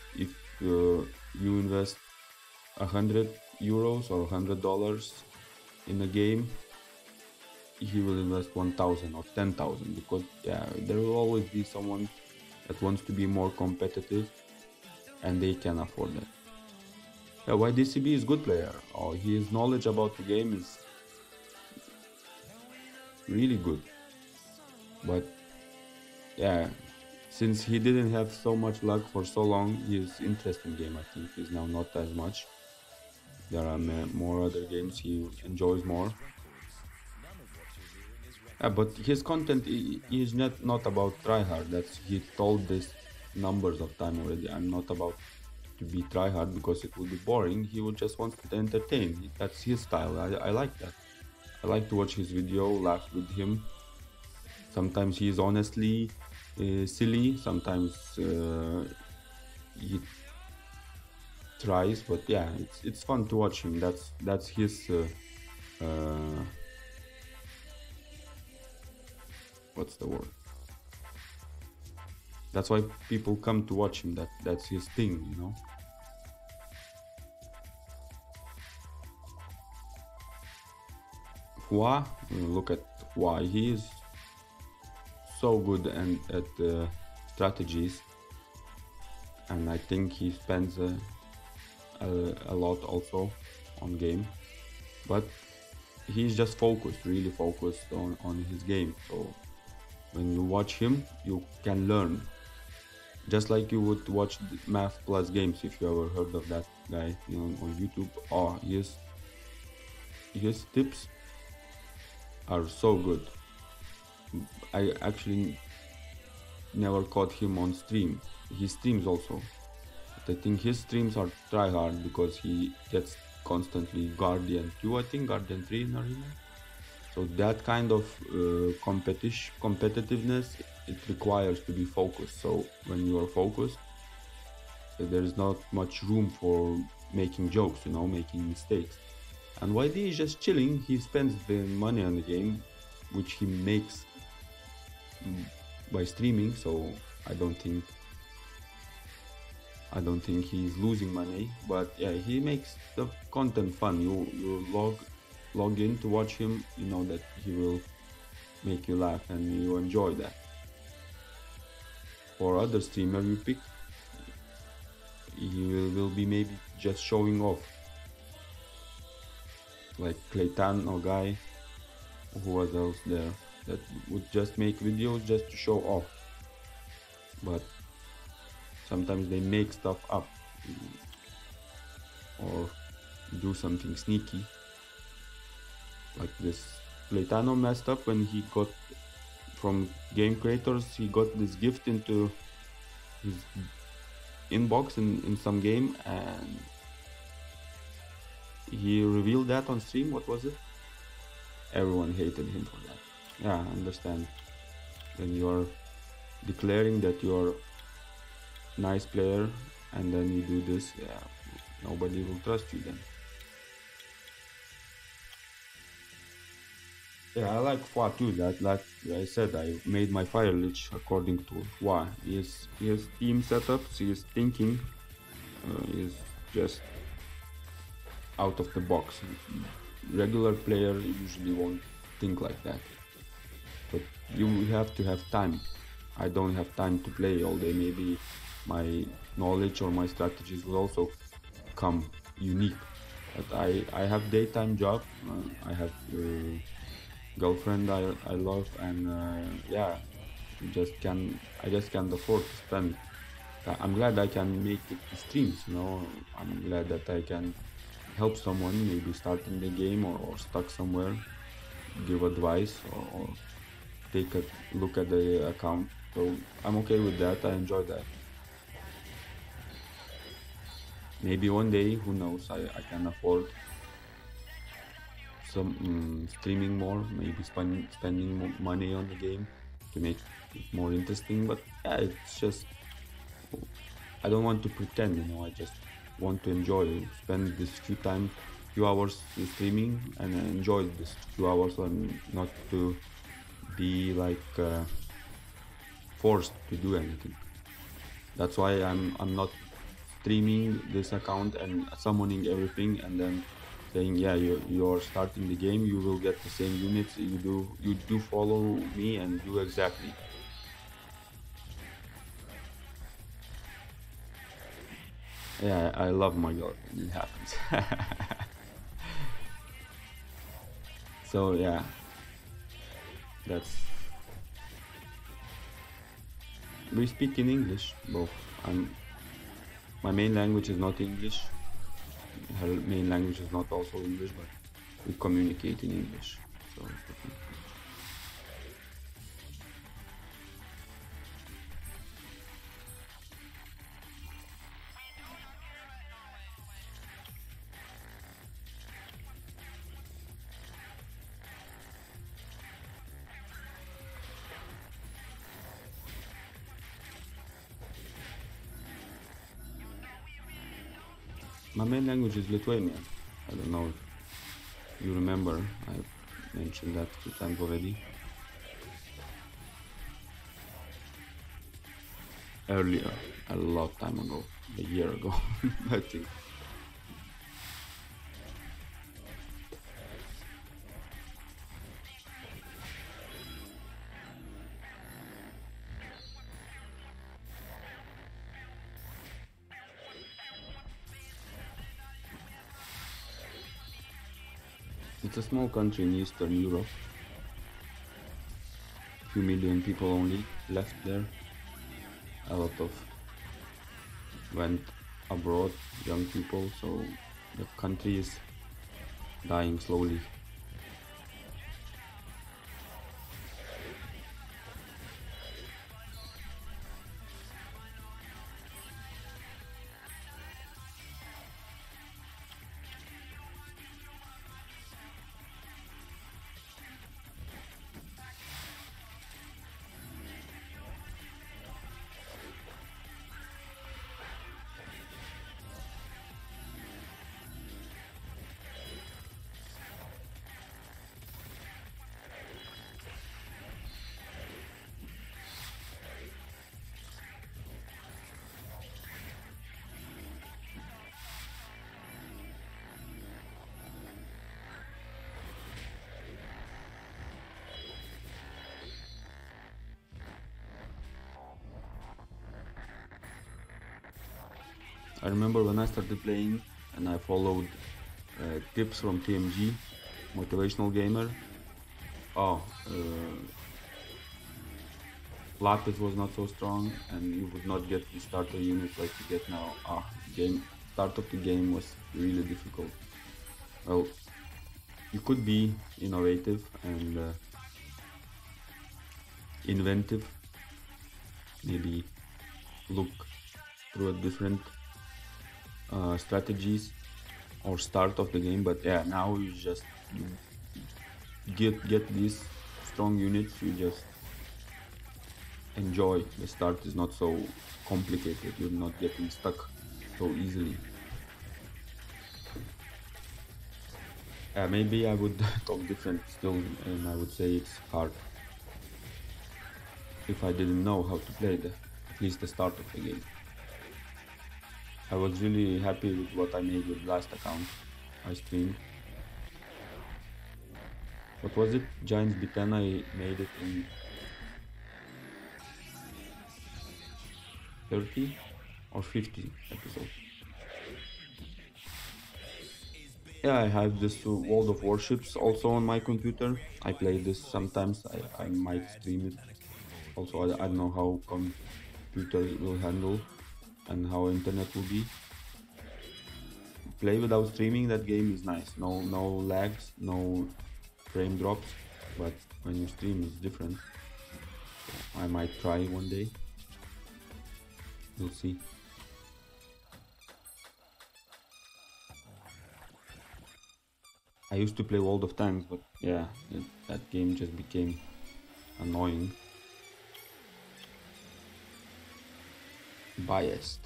you invest 100 euros or $100 in a game, he will invest 1,000 or 10,000, because yeah, there will always be someone that wants to be more competitive and they can afford that. Yeah, YDCB is good player. Oh, his knowledge about the game is really good, but yeah, since he didn't have so much luck for so long, his interest in game, I think, is now not as much. There are more other games he enjoys more. But his content is not about tryhard. That's, he told this numbers of time already. I'm not about to be tryhard because it will be boring. He would just want to entertain. That's his style. I like that. I like to watch his video, laugh with him. Sometimes he is honestly silly. Sometimes he tries, but yeah, it's fun to watch him. That's his. What's the word? That's why people come to watch him. That's his thing, you know. Hua, look at Hua. He is so good and at strategies, and I think he spends a lot also on game, but he's just focused, really focused on his game. So when you watch him, you can learn, just like you would watch Math Plus Games, if you ever heard of that guy, on YouTube. Oh, his tips are so good. I actually never caught him on stream. He streams also, but I think his streams are try hard because he gets constantly Guardian 2, I think Guardian 3 in Arena. So that kind of competitiveness, it requires to be focused. So when you are focused, there is not much room for making jokes, making mistakes. And YD is just chilling. He spends the money on the game, which he makes by streaming. So I don't think he's losing money. But yeah, he makes the content fun. You log in to watch him. You know that he will make you laugh and you enjoy that. For other streamer you pick, he will be maybe just showing off, like Clayton guy. Who was else there that would just make videos just to show off? But sometimes they make stuff up or do something sneaky. Like this Playtano messed up when he got from game creators, he got this gift into his inbox in some game, and he revealed that on stream. What was it? Everyone hated him for that. Yeah, I understand. When you are declaring that you are a nice player and then you do this, yeah, nobody will trust you then. Yeah, I like Hua too. Like I said, I made my Fire Lich according to Hua. His team setups, his thinking is just out of the box. Regular player usually won't think like that. But you have to have time. I don't have time to play all day. Maybe my knowledge or my strategies will also come unique. But I have daytime job. I have girlfriend I love, and yeah, I just can't afford to spend. I'm glad I can make it to streams, I'm glad that I can help someone maybe starting the game or stuck somewhere, give advice or take a look at the account. So I'm okay with that. I enjoy that. Maybe one day, who knows, I can afford some streaming more, maybe spending more money on the game to make it more interesting. But yeah, it's just, I don't want to pretend, I just want to enjoy, spend this few hours streaming and enjoy this few hours, and not to be like forced to do anything. That's why I'm not streaming this account and summoning everything and then saying, yeah, you're starting the game, you will get the same units, you do follow me and do exactly. Yeah, I love my girl when it happens. So yeah, that's, we speak in English both. My main language is not English. Her main language is not also English, but we communicate in English. So my main language is Lithuanian. I don't know if you remember, I mentioned that a few times already. Earlier, a long time ago, a year ago, I think. It's a small country in Eastern Europe. Few million people only left there. A lot of went abroad, young people, so the country is dying slowly. I remember when I started playing and I followed tips from TMG, motivational gamer. Lapis was not so strong and you would not get the starter unit like you get now. Game start of the game was really difficult. Well, you could be innovative and inventive, maybe look through a different strategies or start of the game, but yeah, now you just get these strong units. You just enjoy. The start is not so complicated. You're not getting stuck so easily. Maybe I would talk different still, and I would say it's hard if I didn't know how to play at least the start of the game. I was really happy with what I made with last account I streamed. What was it? Giants B10, I made it in 30 or 50 episodes. Yeah, I have this World of Warships also on my computer. I play this sometimes. I might stream it. Also, I don't know how computer will handle and how internet will be. Play without streaming that game is nice. No lags, no frame drops, but when you stream it's different. So I might try one day. We'll see. I used to play World of Tanks, but yeah, that game just became annoying. Biased.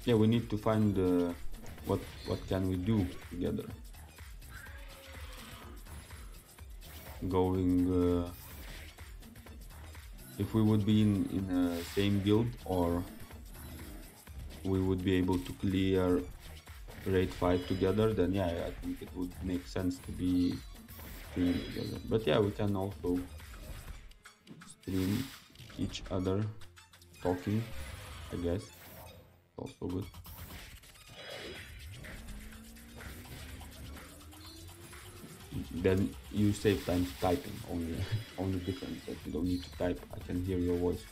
Yeah, we need to find what can we do together. Going if we would be in a same guild, or we would be able to clear raid 5 together, then yeah, I think it would make sense to be streaming together. But yeah, we can also stream each other talking, I guess. Also good. Then you save time typing. Only difference that you don't need to type. I can hear your voice.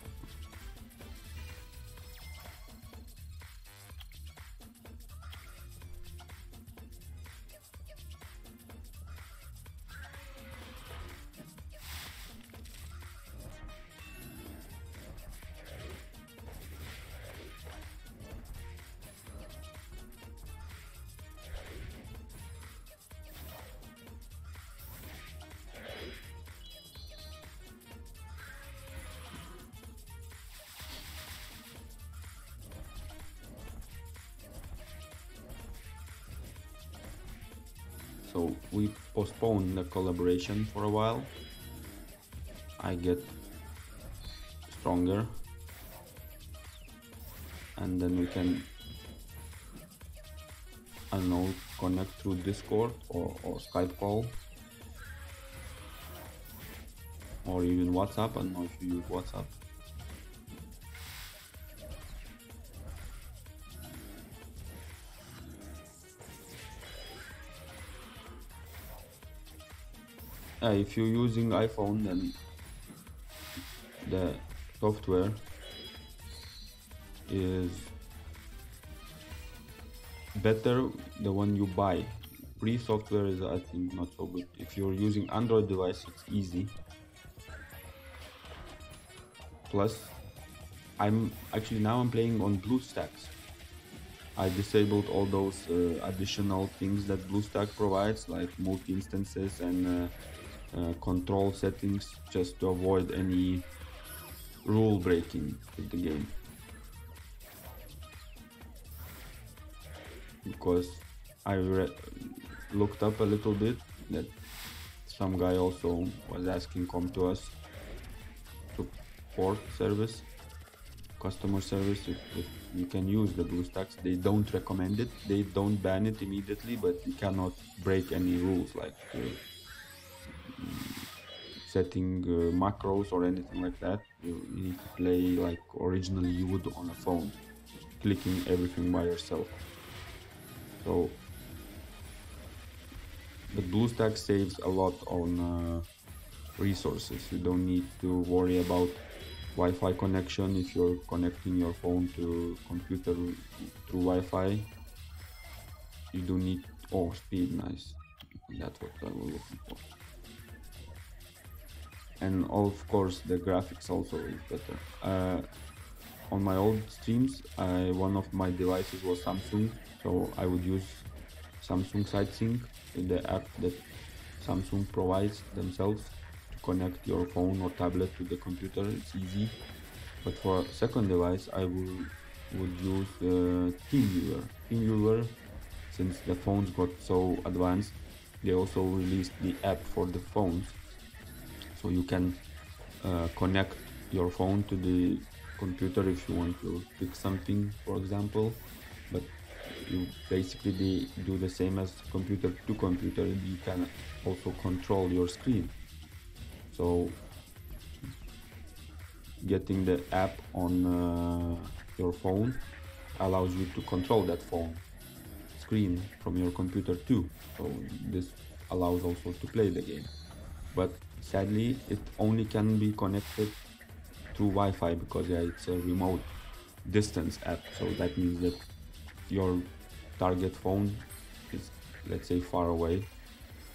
So we postpone the collaboration for a while. I get stronger and then we can, I don't know, connect through Discord or Skype call. or even WhatsApp. I don't know if you use WhatsApp. If you're using iPhone, then the software is better the one you buy. Free software is, I think, not so good. If you're using Android device, it's easy. Plus, I'm playing on BlueStacks. I disabled all those additional things that BlueStack provides, like multi-instances and control settings, just to avoid any rule breaking with the game. Because I looked up a little bit that some guy also was asking come to us support service, customer service, if you can use the BlueStacks. They don't recommend it, they don't ban it immediately, but you cannot break any rules like setting macros or anything like that. You need to play like originally you would on a phone, clicking everything by yourself. So, but BlueStacks saves a lot on resources. You don't need to worry about Wi-Fi connection if you're connecting your phone to computer through Wi-Fi. You don't need speed, nice. That's what I was looking for. And of course the graphics also is better. On my old streams, one of my devices was Samsung, so I would use Samsung SideSync, the app that Samsung provides themselves to connect your phone or tablet to the computer. It's easy. But for a second device, I would use TeamViewer. TeamViewer, since the phones got so advanced, they also released the app for the phones, so you can connect your phone to the computer if you want to fix something, for example. But you basically do the same as computer to computer. You can also control your screen. So getting the app on your phone allows you to control that phone screen from your computer too. So this allows also to play the game. But sadly, it only can be connected through Wi-Fi because it's a remote distance app. So that means that your target phone is, let's say, far away.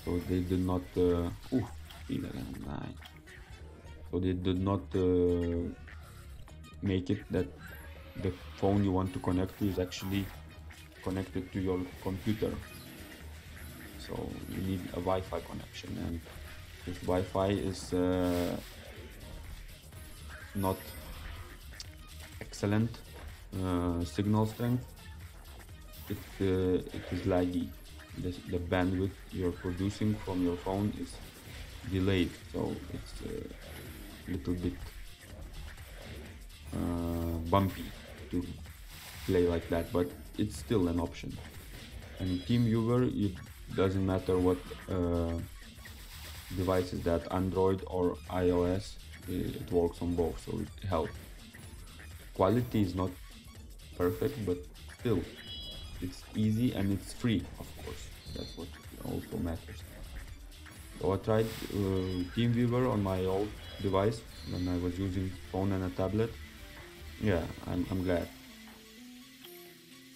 So they did not. So they did not make it that the phone you want to connect to is actually connected to your computer. So you need a Wi-Fi connection, and if Wi-Fi is not excellent signal strength, it is laggy. The bandwidth you're producing from your phone is delayed, so it's a little bit bumpy to play like that, but it's still an option. And TeamViewer, it doesn't matter what device is that, Android or iOS, it works on both, so it helps. Quality is not perfect, but still it's easy and it's free, of course. That's what also matters. So I tried TeamViewer on my old device when I was using phone and a tablet. Yeah, I'm glad.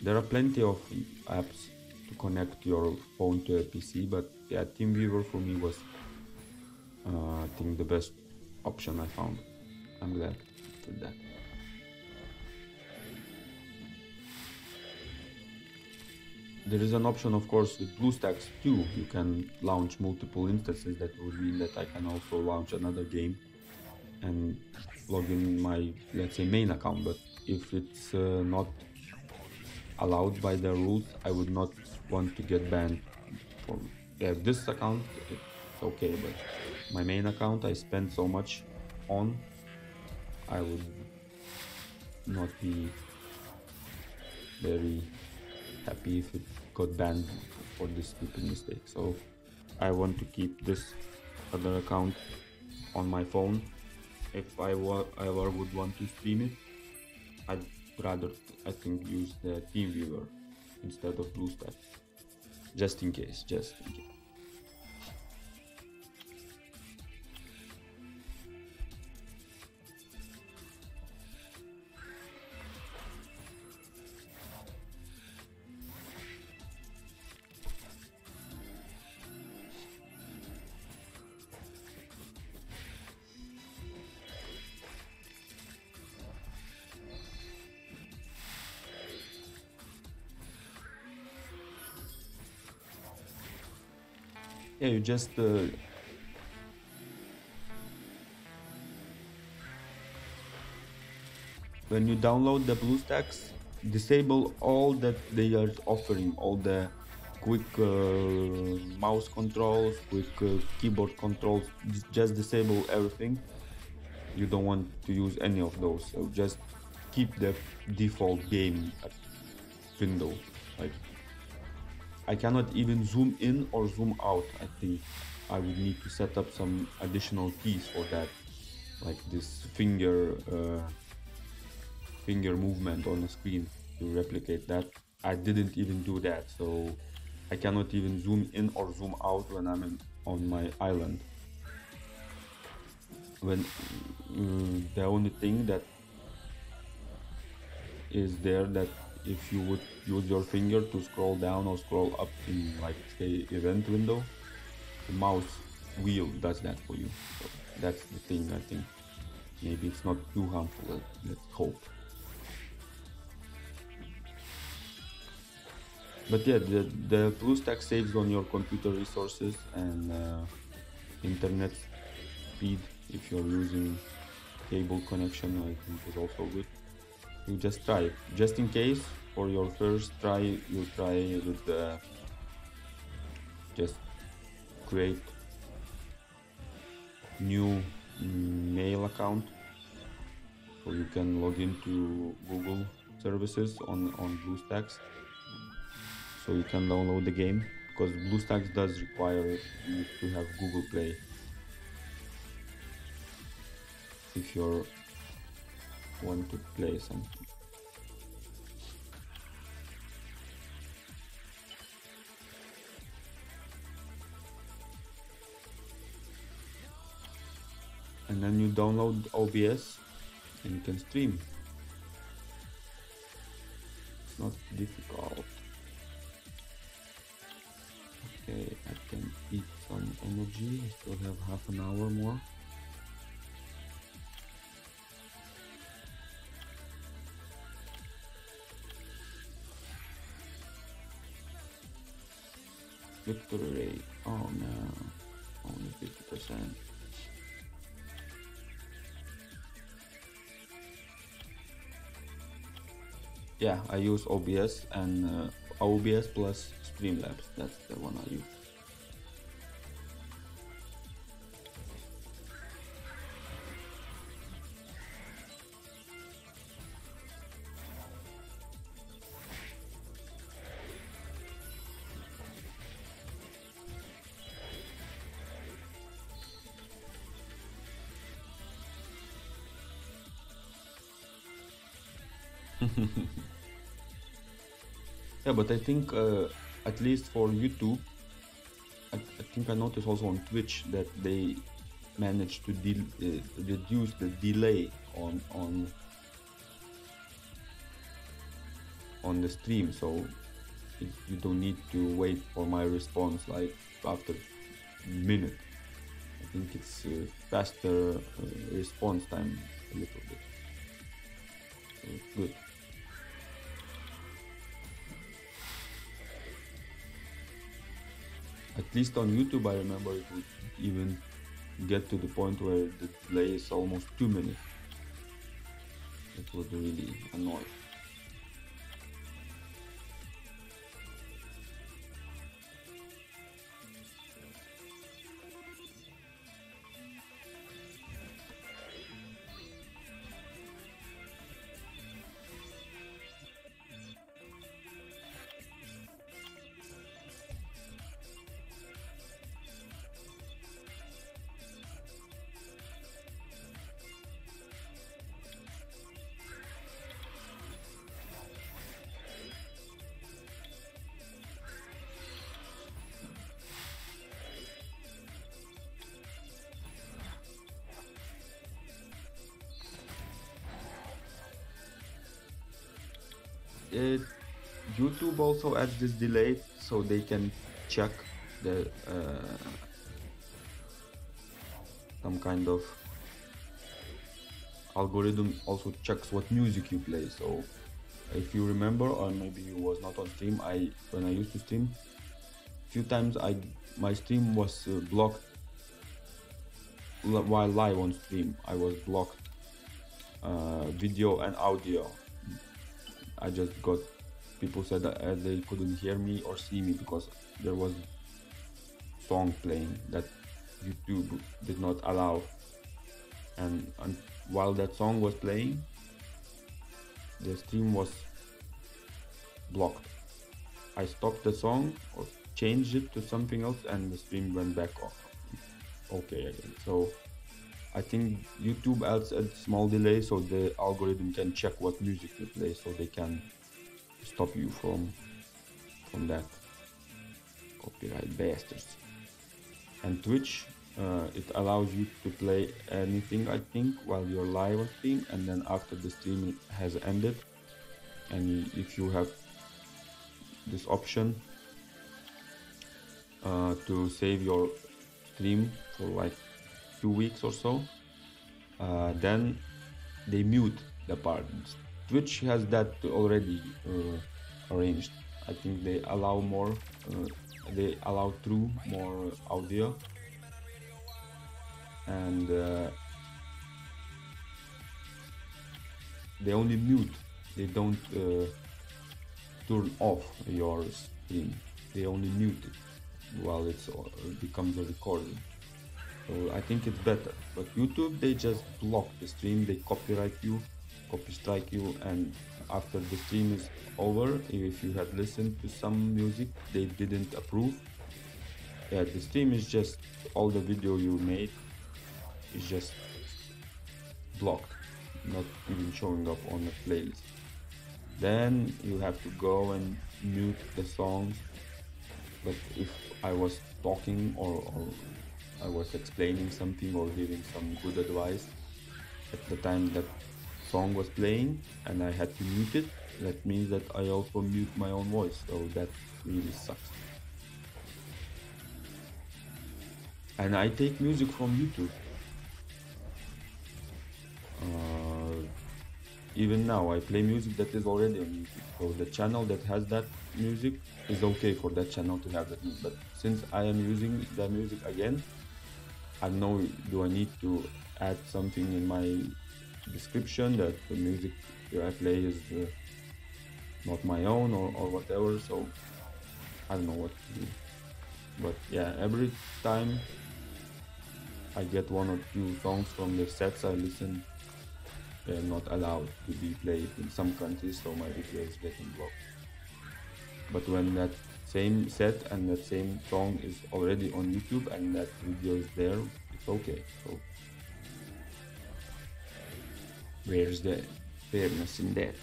There are plenty of apps to connect your phone to a PC, but yeah, TeamViewer for me was I think the best option I found. I'm glad with that. There is an option, of course, with BlueStacks too. You can launch multiple instances. That would mean that I can also launch another game and log in my, let's say, main account. But if it's not allowed by the rules, I would not want to get banned from this account. It's okay, but my main account I spend so much on, I would not be very happy if it got banned for this stupid mistake. So I want to keep this other account on my phone. If I ever would want to stream it, I'd rather, I think, use the TeamViewer instead of BlueStacks, just in case. Yeah, you just when you download the BlueStacks, disable all that they are offering, all the quick mouse controls, quick keyboard controls. Just disable everything. You don't want to use any of those, so just keep the default game window. Like, I cannot even zoom in or zoom out. I think I would need to set up some additional keys for that, like this finger movement on the screen to replicate that. I didn't even do that, so I cannot even zoom in or zoom out when I'm on my island. When the only thing that is there, that if you would use your finger to scroll down or scroll up in, like, say, event window, the mouse wheel does that for you. So that's the thing. I think maybe it's not too harmful. Let's hope. But yeah, the BlueStack saves on your computer resources and internet speed. If you're using cable connection, I think is also good. You just try it. Just in case, for your first try, you try with the, just create new mail account, so you can log into Google services on BlueStacks, so you can download the game, because BlueStacks does require you to have Google Play if you want to play something. And then you download OBS and you can stream. It's not difficult. Okay, I can eat some energy. I still have half an hour more. Victory rate. Oh no, only 50%. Yeah, I use OBS and OBS plus Streamlabs. That's the one I use. Yeah, but I think at least for YouTube, I think I noticed also on Twitch that they managed to reduce the delay on the stream, so you don't need to wait for my response like after a minute. I think it's faster response time a little bit. So it's good. At least on YouTube, I remember it would even get to the point where the delay is almost 2 minutes. It would really annoy. it, YouTube also adds this delay so they can check the some kind of algorithm also checks what music you play. So if you remember, or maybe you was not on stream, when I used to stream, few times my stream was blocked while live on stream. I was blocked video and audio. I just got people said that they couldn't hear me or see me because there was song playing that YouTube did not allow, and while that song was playing, the stream was blocked. I stopped the song or changed it to something else, and the stream went back okay again. So I think YouTube adds a small delay so the algorithm can check what music you play, so they can stop you from that. Copyright bastards. And Twitch, it allows you to play anything, I think, while you're live on stream, and then after the stream has ended, and if you have this option to save your stream for like 2 weeks or so, then they mute the part. Twitch has that already arranged. I think they allow more, they allow through more audio, and they only mute, they don't turn off your stream, they only mute it while it becomes a recording. So I think it's better. But YouTube, they just block the stream, they copy strike you, and after the stream is over, if you had listened to some music they didn't approve, yeah, the stream is just, all the video you made is just blocked, not even showing up on the playlist. Then you have to go and mute the songs. But if I was talking or I was explaining something or giving some good advice at the time that song was playing and I had to mute it, that means that I also mute my own voice, so that really sucks. And I take music from YouTube. Even now I play music that is already on YouTube, so the channel that has that music is okay for that channel to have that music. But since I am using that music again, I know, do I need to add something in my description that the music I play is not my own or whatever, so I don't know what to do. But yeah, every time I get one or two songs from the sets I listen, they're not allowed to be played in some countries, so my video is getting blocked. But when that same set and that same song is already on YouTube and that video is there, it's okay. So where's the fairness in that?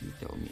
You tell me.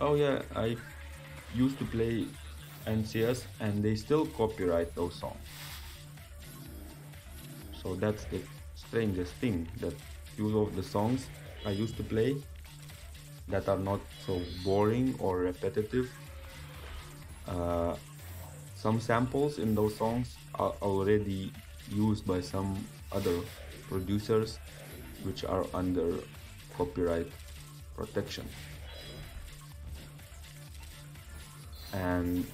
Oh yeah, I used to play NCS and they still copyright those songs. So that's the strangest thing, that few of the songs I used to play that are not so boring or repetitive, some samples in those songs are already used by some other producers which are under copyright protection. And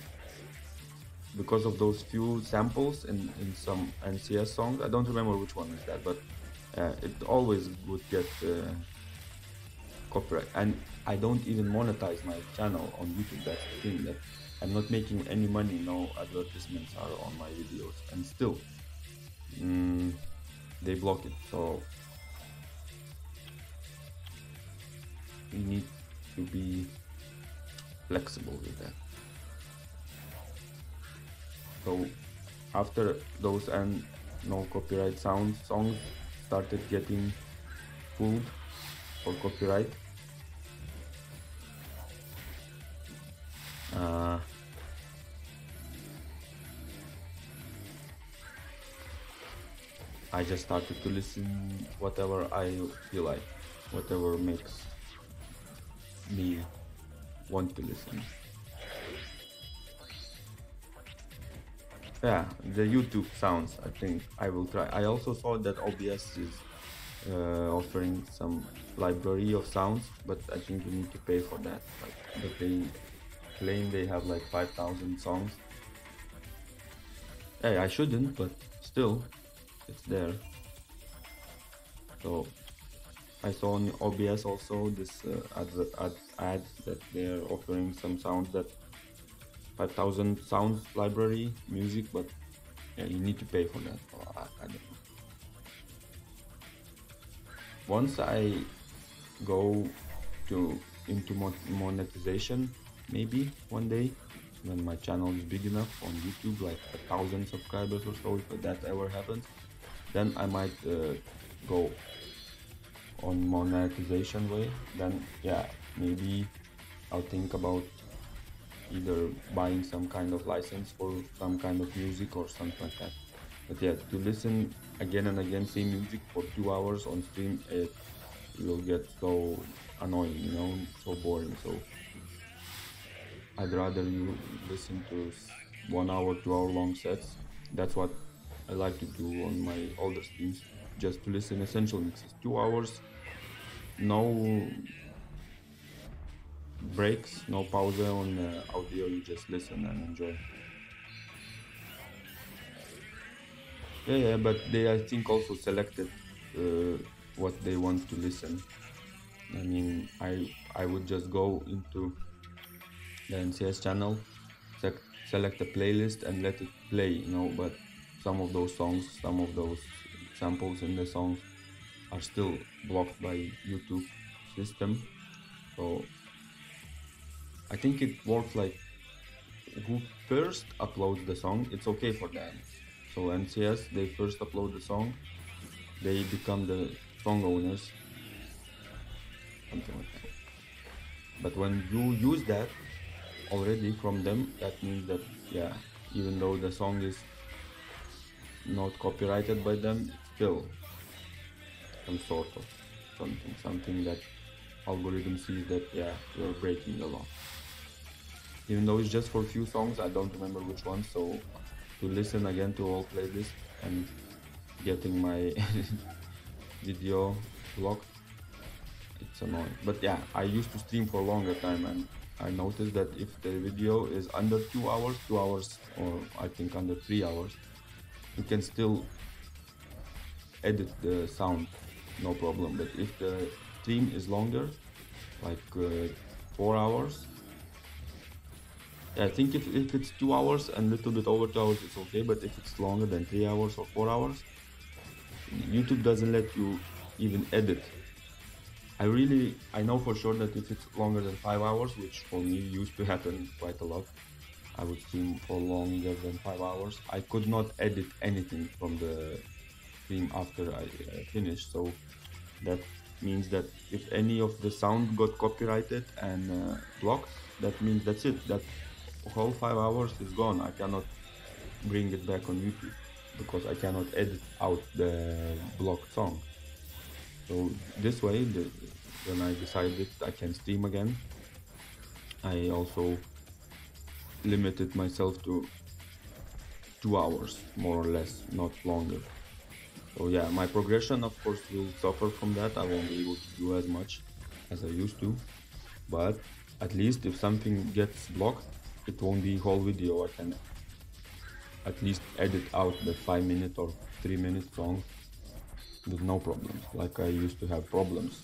because of those few samples in some NCS songs, I don't remember which one is that, but it always would get copyright, and I don't even monetize my channel on YouTube. That's the thing, that I'm not making any money. No advertisements are on my videos, and still they block it. So you need to be flexible with that. So after those and no copyright songs started getting pulled for copyright, I just started to listen whatever I feel like, whatever makes me want to listen. Yeah, the YouTube sounds, I think I will try. I also saw that OBS is offering some library of sounds, but I think you need to pay for that. Like, but they claim they have like 5,000 songs. Hey, I shouldn't, but still, it's there. So I saw on OBS also this ad that they're offering some sounds, that 5,000 sounds library music, but yeah, you need to pay for that. So I don't know. Once I go into monetization, maybe one day when my channel is big enough on YouTube, like 1,000 subscribers or so, if that ever happens, then I might go on monetization way. Then yeah, maybe I'll think about either buying some kind of license for some kind of music or something like that. But yeah, to listen again and again same music for 2 hours on stream, it will get so annoying, you know, so boring. So I'd rather you listen to 1 hour, 2 hour long sets. That's what I like to do on my older streams, just to listen essential mixes. 2 hours, no breaks, no pause on audio, you just listen and enjoy. Yeah, but they, I think, also selected what they want to listen. I mean, I would just go into the NCS channel, select a playlist and let it play, you know, but some of those songs, some of those samples in the songs are still blocked by YouTube system. So I think it works like who first uploads the song, it's okay for them. So NCS, they first upload the song, they become the song owners, something like that. But when you use that already from them, that means that, yeah, even though the song is not copyrighted by them, it's still some sort of something that algorithm sees that, yeah, you're breaking the law. Even though it's just for a few songs, I don't remember which ones, so to listen again to all playlists and getting my video blocked, it's annoying. But yeah, I used to stream for a longer time, and I noticed that if the video is under 2 hours, or I think under 3 hours, you can still edit the sound, no problem. But if the stream is longer, like 4 hours, I think if it's 2 hours and a little bit over 2 hours, it's okay. But if it's longer than 3 hours or 4 hours, YouTube doesn't let you even edit. I know for sure that if it's longer than 5 hours, which for me used to happen quite a lot, I would stream for longer than 5 hours, I could not edit anything from the stream after I finished. So that means that if any of the sound got copyrighted and blocked, that means that's it. That whole 5 hours is gone. I cannot bring it back on YouTube because I cannot edit out the blocked song. So this way, when I decided I can stream again, I also limited myself to 2 hours, more or less, not longer. So yeah, my progression of course will suffer from that. I won't be able to do as much as I used to, but at least if something gets blocked, it won't be whole video. I can at least edit out the 5-minute or 3-minute song with no problems, like I used to have problems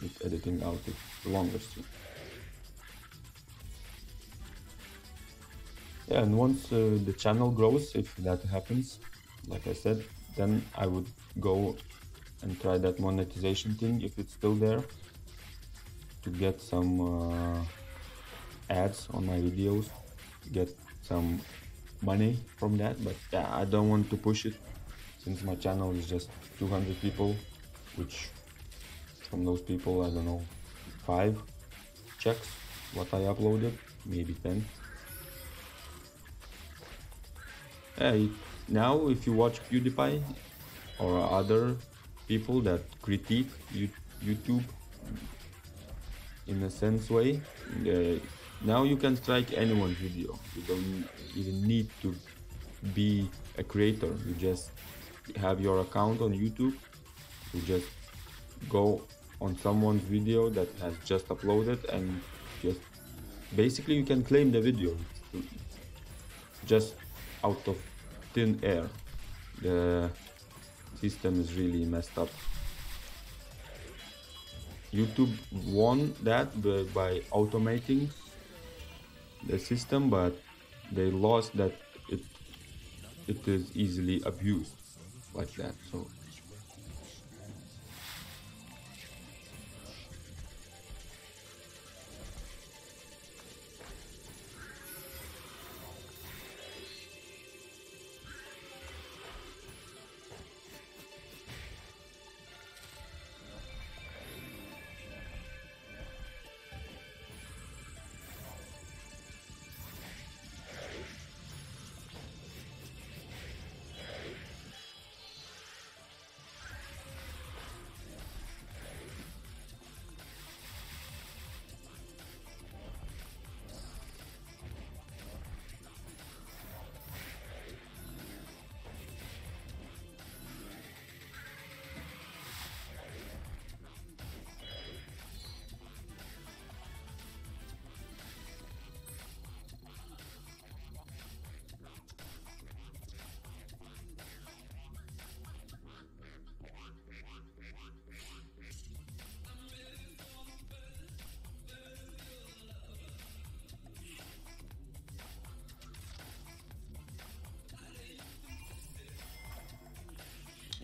it's editing out the longer stream. Yeah, and once the channel grows, if that happens, like I said, then I would go and try that monetization thing if it's still there, to get some ads on my videos, get some money from that. But yeah, I don't want to push it since my channel is just 200 people, which from those people, I don't know, 5 checks what I uploaded, maybe 10. Hey, now if you watch PewDiePie or other people that critique YouTube in a sense way, now you can strike anyone's video. You don't even need to be a creator. You just have your account on YouTube. You just go on someone's video that has just uploaded and just basically you can claim the video. It's just out of thin air. The system is really messed up. YouTube won that by automating the system, but they lost that it is easily abused like that. So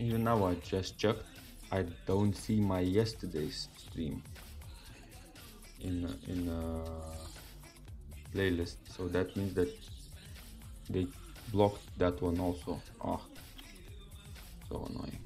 even now I just checked, I don't see my yesterday's stream in playlist, so that means that they blocked that one also. Ah, so annoying.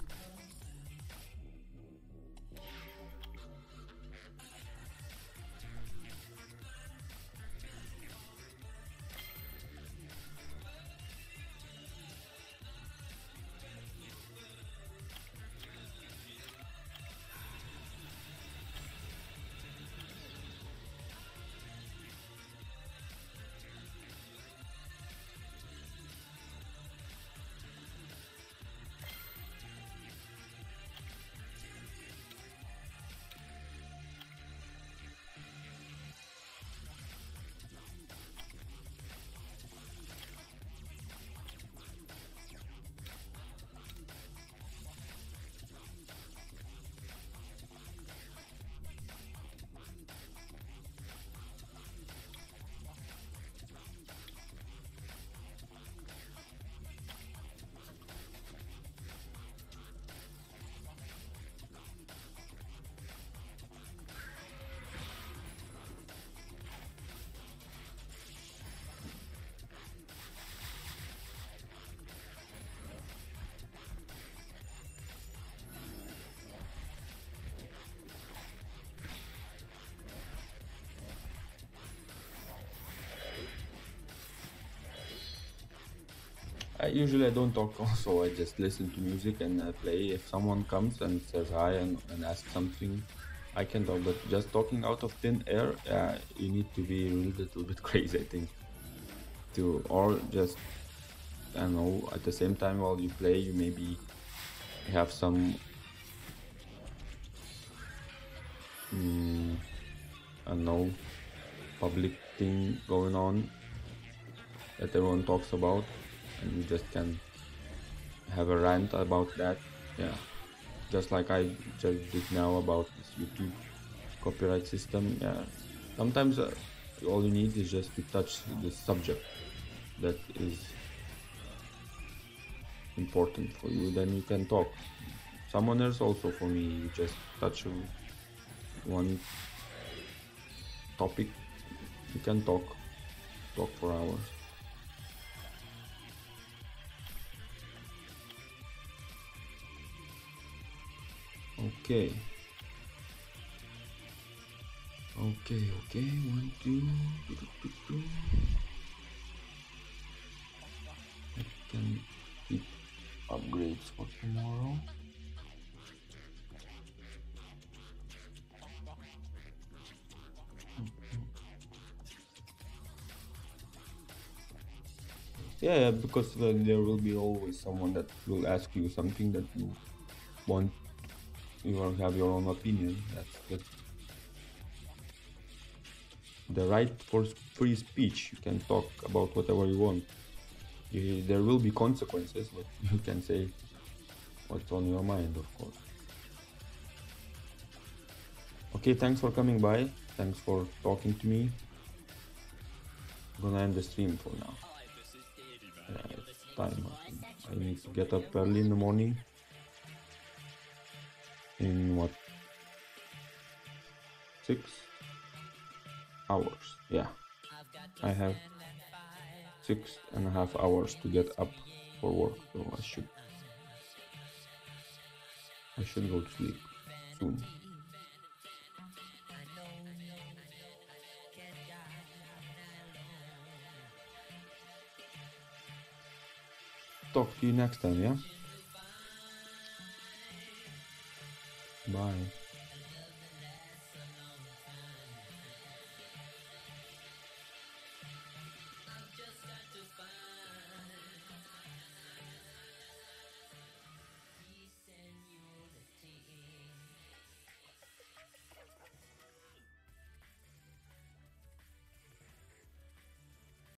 I don't talk also, I just listen to music and play. If someone comes and says hi and asks something, I can talk, but just talking out of thin air, you need to be a little bit crazy, I think. Or just, I don't know, at the same time while you play, you maybe have some, I don't know, public thing going on that everyone talks about, and you just can have a rant about that. Yeah, just like I just did now about this YouTube copyright system. Yeah, sometimes all you need is just to touch the subject that is important for you, then you can talk. Summoners also, for me, you just touch one topic, you can talk for hours. Okay. 1, 2. I can keep upgrades for tomorrow. Yeah, because there will be always someone that will ask you something that you want. You will have your own opinion. That's the right for free speech. You can talk about whatever you want. There will be consequences, but you can say what's on your mind, of course. Okay, thanks for coming by. Thanks for talking to me. I'm gonna end the stream for now. Yeah, it's time. I need to get up early in the morning. In what? 6 hours. Yeah, I have 6.5 hours to get up for work, so I should go to sleep soon. Talk to you next time, yeah? Bye.